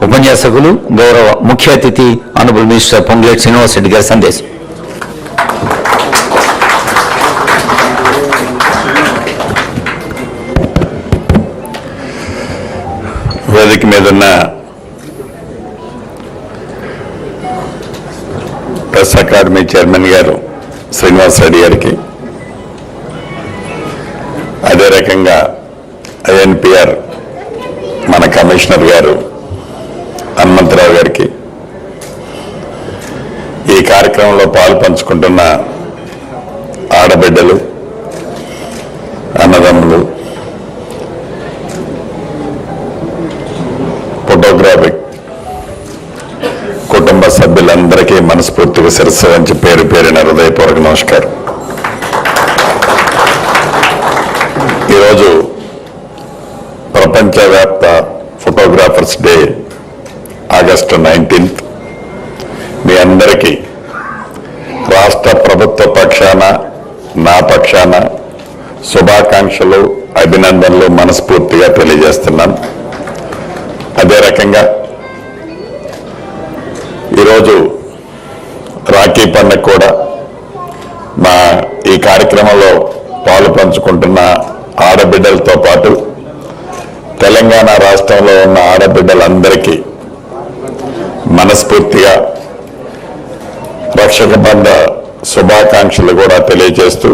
ఉపన్యాసకులు గౌరవ ముఖ్య అతిథి ఆనరబుల్ మినిస్టర్ పొంగులేటి శ్రీనివాస్ రెడ్డి గారి సందేశం. వేదిక మీదున్న ప్రెస్ అకాడమీ చైర్మన్ గారు శ్రీనివాస్ రెడ్డి గారికి, అదే రకంగా ఐఎన్పిఆర్ మన కమిషనర్ గారు హనుమంతరావు గారికి, ఈ కార్యక్రమంలో పాలు పంచుకుంటున్న ఆడబిడ్డలు, అన్నదమ్ములు, ఫోటోగ్రాఫిక్ కుటుంబ సభ్యులందరికీ మనస్ఫూర్తిగా శిరస్సు వంచి పేరు పేరిన హృదయపూర్వక నమస్కారం. ఈరోజు ప్రపంచవ్యాప్త ఫోటోగ్రాఫర్స్ డే, ఆగస్టు 19th. మీ అందరికీ రాష్ట్ర ప్రభుత్వ పక్షాన, నా పక్షాన శుభాకాంక్షలు, అభినందనలు మనస్ఫూర్తిగా తెలియజేస్తున్నాను. అదే రకంగా ఈరోజు రాఖీ పండుగ కూడా మా ఈ కార్యక్రమంలో పాలు పంచుకుంటున్న ఆడబిడ్డలతో పాటు తెలంగాణ రాష్ట్రంలో ఉన్న ఆడబిడ్డలందరికీ మనస్ఫూర్తిగా రక్షక బంధ శుభాకాంక్షలు కూడా తెలియజేస్తూ,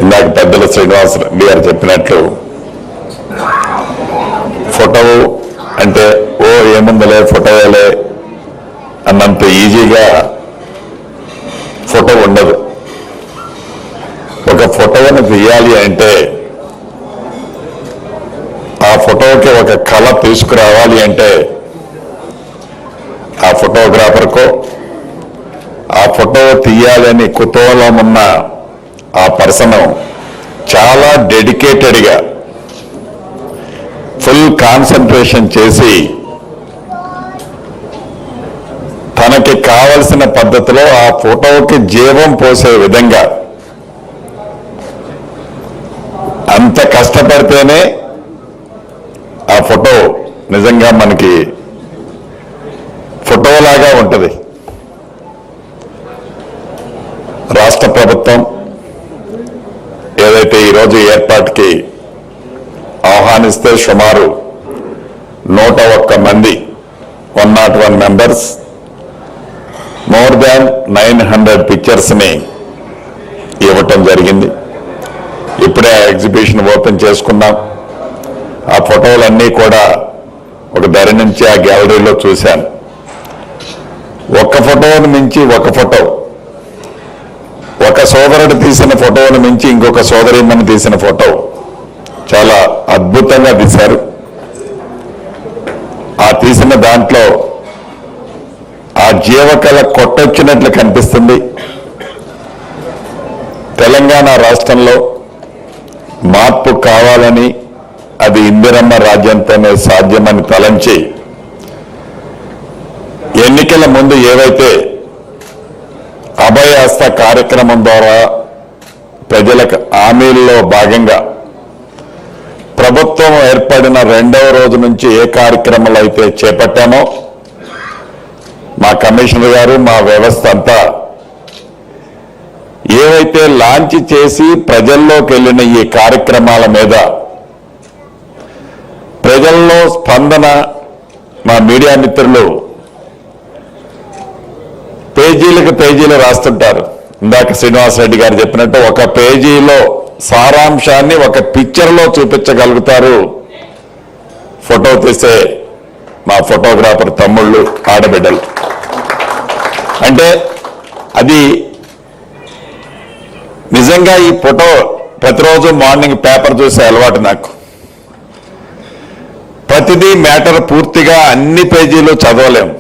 ఇందాక పెద్దలు శ్రీనివాస్ రెడ్డి గారు చెప్పినట్లు ఫోటో అంటే ఏముందలే ఫోటోలే అన్నంత ఈజీగా ఫోటో ఉండదు. ఒక ఫోటోని తీయాలి అంటే ఆ ఫోటోకి ఒక కళ తీసుకురావాలి అంటే ఆ ఫోటోగ్రాఫర్కో, ఆ ఫోటో తీయాలని కుతూహలం ఉన్న ఆ పర్సన్ చాలా డెడికేటెడ్గా ఫుల్ కాన్సన్ట్రేషన్ చేసి తనకి కావలసిన పద్ధతిలో ఆ ఫోటోకి జీవం పోసే విధంగా అంత కష్టపడితేనే ఆ ఫోటో నిజంగా మనకి ఫోటోలాగా ఉంటుంది. రాష్ట్ర ప్రభుత్వం ఏదైతే ఈరోజు ఏర్పాటుకి గమనిస్తే సుమారు 101 మంది 101 మెంబర్స్ మోర్ దాన్ 900 పిక్చర్స్ని ఇవ్వటం జరిగింది. ఇప్పుడే ఎగ్జిబిషన్ ఓపెన్ చేసుకున్నాం. ఆ ఫోటోలన్నీ కూడా ఒక ధర నుంచి ఆ గ్యాలరీలో చూశాను. ఒక ఫోటోను మించి ఒక ఫోటో, ఒక సోదరుడు తీసిన ఫోటోను మించి ఇంకొక సోదరీమణి తీసిన ఫోటో చాలా అద్భుతంగా తీశారు. ఆ తీసిన దాంట్లో ఆ జీవకళ కొట్టొచ్చినట్లు కనిపిస్తుంది. తెలంగాణ రాష్ట్రంలో మార్పు కావాలని, అది ఇందిరమ్మ రాజ్యంతోనే సాధ్యమని తలంచి ఎన్నికల ముందు ఏవైతే అభయహస్త కార్యక్రమం ద్వారా ప్రజలకు హామీల్లో భాగంగా ప్రభుత్వం ఏర్పడిన 2వ రోజు నుంచి ఏ కార్యక్రమాలు అయితే చేపట్టామో మా కమిషనర్ గారు, మా వ్యవస్థ అంతా ఏవైతే లాంచ్ చేసి ప్రజల్లోకి వెళ్ళిన ఈ కార్యక్రమాల మీద ప్రజల్లో స్పందన, మా మీడియా మిత్రులు పేజీలకు పేజీలు రాస్తుంటారు. ఇందాక శ్రీనివాసరెడ్డి గారు చెప్పినట్టు ఒక పేజీలో సారాంశాన్ని ఒక పిక్చర్లో చూపించగలుగుతారు ఫోటో తీసే మా ఫోటోగ్రాఫర్ తమ్ముళ్ళు, ఆడబిడ్డలు. అంటే అది నిజంగా ఈ ఫోటో ప్రతిరోజు మార్నింగ్ పేపర్ చూసే అలవాటు నాకు. ప్రతిదీ మ్యాటర్ పూర్తిగా అన్ని పేజీలు చదవలేము,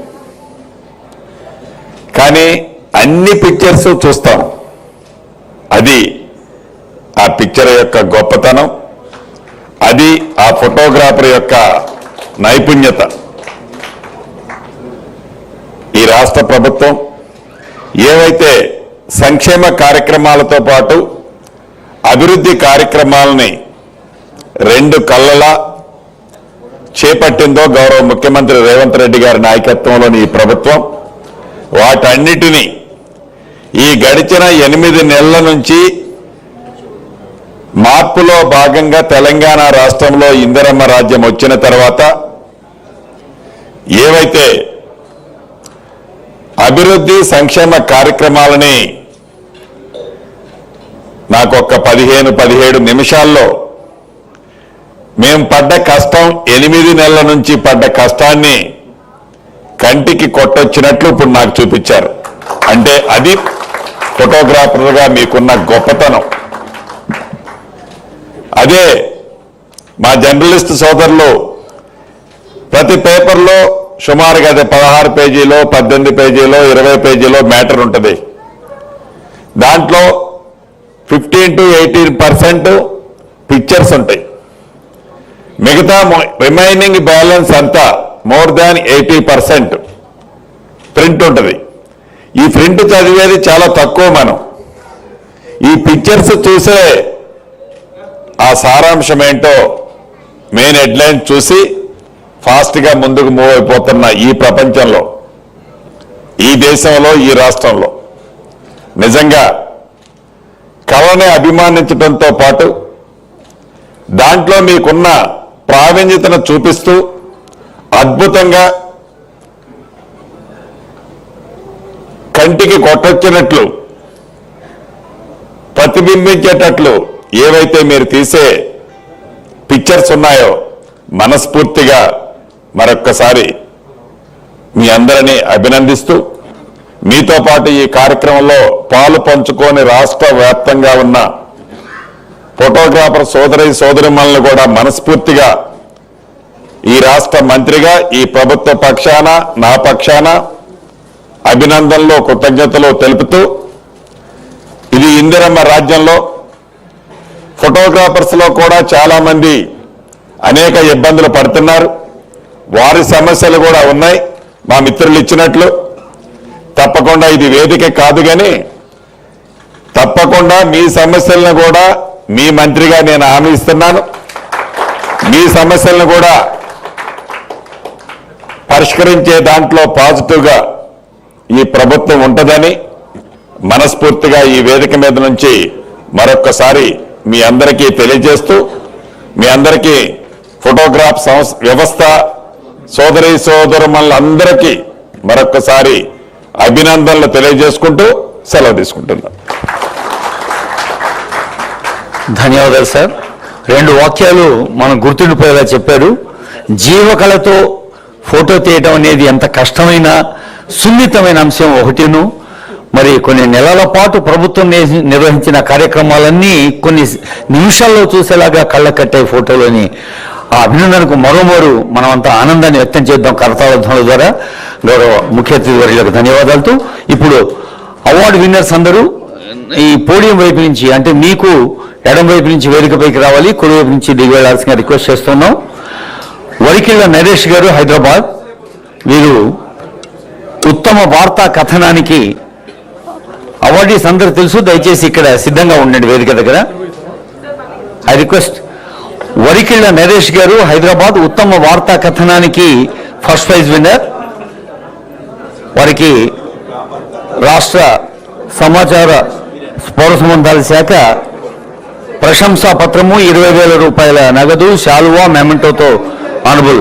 కానీ అన్ని పిక్చర్స్ చూస్తాం. అది ఆ పిక్చర్ యొక్క గొప్పతనం, అది ఆ ఫోటోగ్రాఫర్ యొక్క నైపుణ్యత. ఈ రాష్ట్ర ప్రభుత్వం ఏవైతే సంక్షేమ కార్యక్రమాలతో పాటు అభివృద్ధి కార్యక్రమాలని 2 కళ్ళలా చేపట్టిందో గౌరవ ముఖ్యమంత్రి రేవంత్ రెడ్డి గారి నాయకత్వంలోని ఈ ప్రభుత్వం, వాటన్నిటినీ ఈ గడిచిన 8 నెలల నుంచి మార్పులో భాగంగా తెలంగాణ రాష్ట్రంలో ఇందిరమ్మ రాజ్యం వచ్చిన తర్వాత ఏవైతే అభివృద్ధి సంక్షేమ కార్యక్రమాలని నాకు ఒక 15-17 నిమిషాల్లో మేము పడ్డ కష్టం, 8 నెలల నుంచి పడ్డ కష్టాన్ని కంటికి కొట్టొచ్చినట్లు ఇప్పుడు నాకు చూపించారు. అంటే అది ఫోటోగ్రాఫర్గా మీకున్న గొప్పతనం. అదే మా జర్నలిస్ట్ సోదరులు ప్రతి పేపర్లో సుమారుగా అదే 16 పేజీలో, 18 పేజీలో, 20 పేజీలో మ్యాటర్ ఉంటుంది. దాంట్లో 15 to 18% పిక్చర్స్ ఉంటాయి. మిగతా రిమైనింగ్ బ్యాలెన్స్ అంతా మోర్ దాన్ 80% ప్రింట్ ఉంటుంది. ఈ ప్రింట్ చదివేది చాలా తక్కువ. మనం ఈ పిక్చర్స్ చూసే ఆ సారాంశం ఏంటో మెయిన్ హెడ్లైన్ చూసి ఫాస్ట్గా ముందుకు మూవ్ అయిపోతున్న ఈ ప్రపంచంలో, ఈ దేశంలో, ఈ రాష్ట్రంలో నిజంగా కళని అభిమానించడంతో పాటు దాంట్లో మీకున్న ప్రావీణ్యతను చూపిస్తూ అద్భుతంగా కంటికి కొట్టొచ్చినట్లు ప్రతిబింబించేటట్లు ఏవైతే మీరు తీసే పిక్చర్స్ ఉన్నాయో మనస్ఫూర్తిగా మరొక్కసారి మీ అందరినీ అభినందిస్తూ, మీతో పాటు ఈ కార్యక్రమంలో పాలు పంచుకొని రాష్ట్ర వ్యాప్తంగా ఉన్న ఫోటోగ్రాఫర్ సోదరిమణులను కూడా మనస్ఫూర్తిగా ఈ రాష్ట్ర మంత్రిగా, ఈ ప్రభుత్వ పక్షాన, నా పక్షాన అభినందనలు, కృతజ్ఞతలు తెలుపుతూ, ఇది ఇందిరమ్మ రాజ్యంలో ఫోటోగ్రాఫర్స్ లో కూడా చాలా మంది అనేక ఇబ్బందులు పడుతున్నారు. వారి సమస్యలు కూడా ఉన్నాయి. మా మిత్రులు ఇచ్చినట్లు తప్పకుండా ఇది వేదిక కాదు, కానీ తప్పకుండా మీ సమస్యలను కూడా మీ మంత్రిగా నేను హామీ ఇస్తున్నాను. మీ సమస్యలను కూడా పరిష్కరించే దాంట్లో పాజిటివ్గా ఈ ప్రభుత్వం ఉంటుందని మనస్ఫూర్తిగా ఈ వేదిక మీద నుంచి మరొక్కసారి మీ అందరికీ తెలియజేస్తూ, మీ అందరికీ ఫోటోగ్రాఫ్ వ్యవస్థ సోదరి సోదరులందరికీ మరొక్కసారి అభినందనలు తెలియజేసుకుంటూ సెలవు తీసుకుంటున్నా. ధన్యవాదాలు సార్. 2 వాక్యాలు మనం గుర్తుండిపోయేలా చెప్పారు. జీవకళతో ఫోటో తీయటం అనేది ఎంత కష్టమైన సున్నితమైన అంశం ఒకటిను. మరి కొన్ని నెలల పాటు ప్రభుత్వం నిర్వహించిన కార్యక్రమాలన్నీ కొన్ని నిమిషాల్లో చూసేలాగా కళ్ళ కట్టే ఫోటోలని ఆ అభినందనకు మరోమారు మనమంతా ఆనందాన్ని వ్యక్తం చేద్దాం కరతాళ ద్వారా. గౌరవ ముఖ్య అతిథి వర్యులకు ధన్యవాదాలతో ఇప్పుడు అవార్డు విన్నర్స్ అందరూ ఈ పోడియం వైపు నుంచి, అంటే మీకు ఎడం వైపు నుంచి వేదికపైకి రావాలి, కుడి వైపు నుంచి దిగి వెళ్లాల్సిందిగా రిక్వెస్ట్ చేస్తున్నాం. వరికిళ్ళ నరేష్ గారు, హైదరాబాద్. వీరు ఉత్తమ వార్తా కథనానికి అవార్డీస్ అందరూ తెలుసు. దయచేసి ఇక్కడ సిద్ధంగా ఉండండి వేదిక దగ్గర. ఐ రిక్వెస్ట్ వరికిళ్ళ నరేష్ గారు, హైదరాబాద్, ఉత్తమ వార్తా కథనానికి ఫస్ట్ ప్రైజ్ విన్నర్. వారికి రాష్ట్ర సమాచార పౌర సంబంధాల శాఖ ప్రశంసా పత్రము, 20,000 రూపాయల నగదు, శాలువా, మెమెంటోతో ఆనబుల్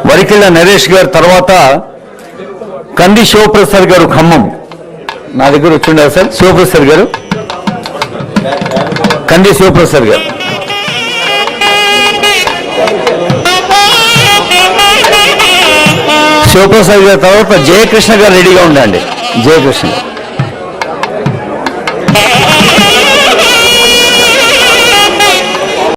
వరికిళ్ళ నరేష్ గారు. తర్వాత కంది శివప్రసాద్ గారు, ఖమ్మం. నా దగ్గర వచ్చిండారు సార్. శివప్రసాద్ గారు, కంది శివప్రసాద్ గారు. శివప్రసాద్ గారి తర్వాత జయకృష్ణ గారు రెడీగా ఉండండి. జయకృష్ణ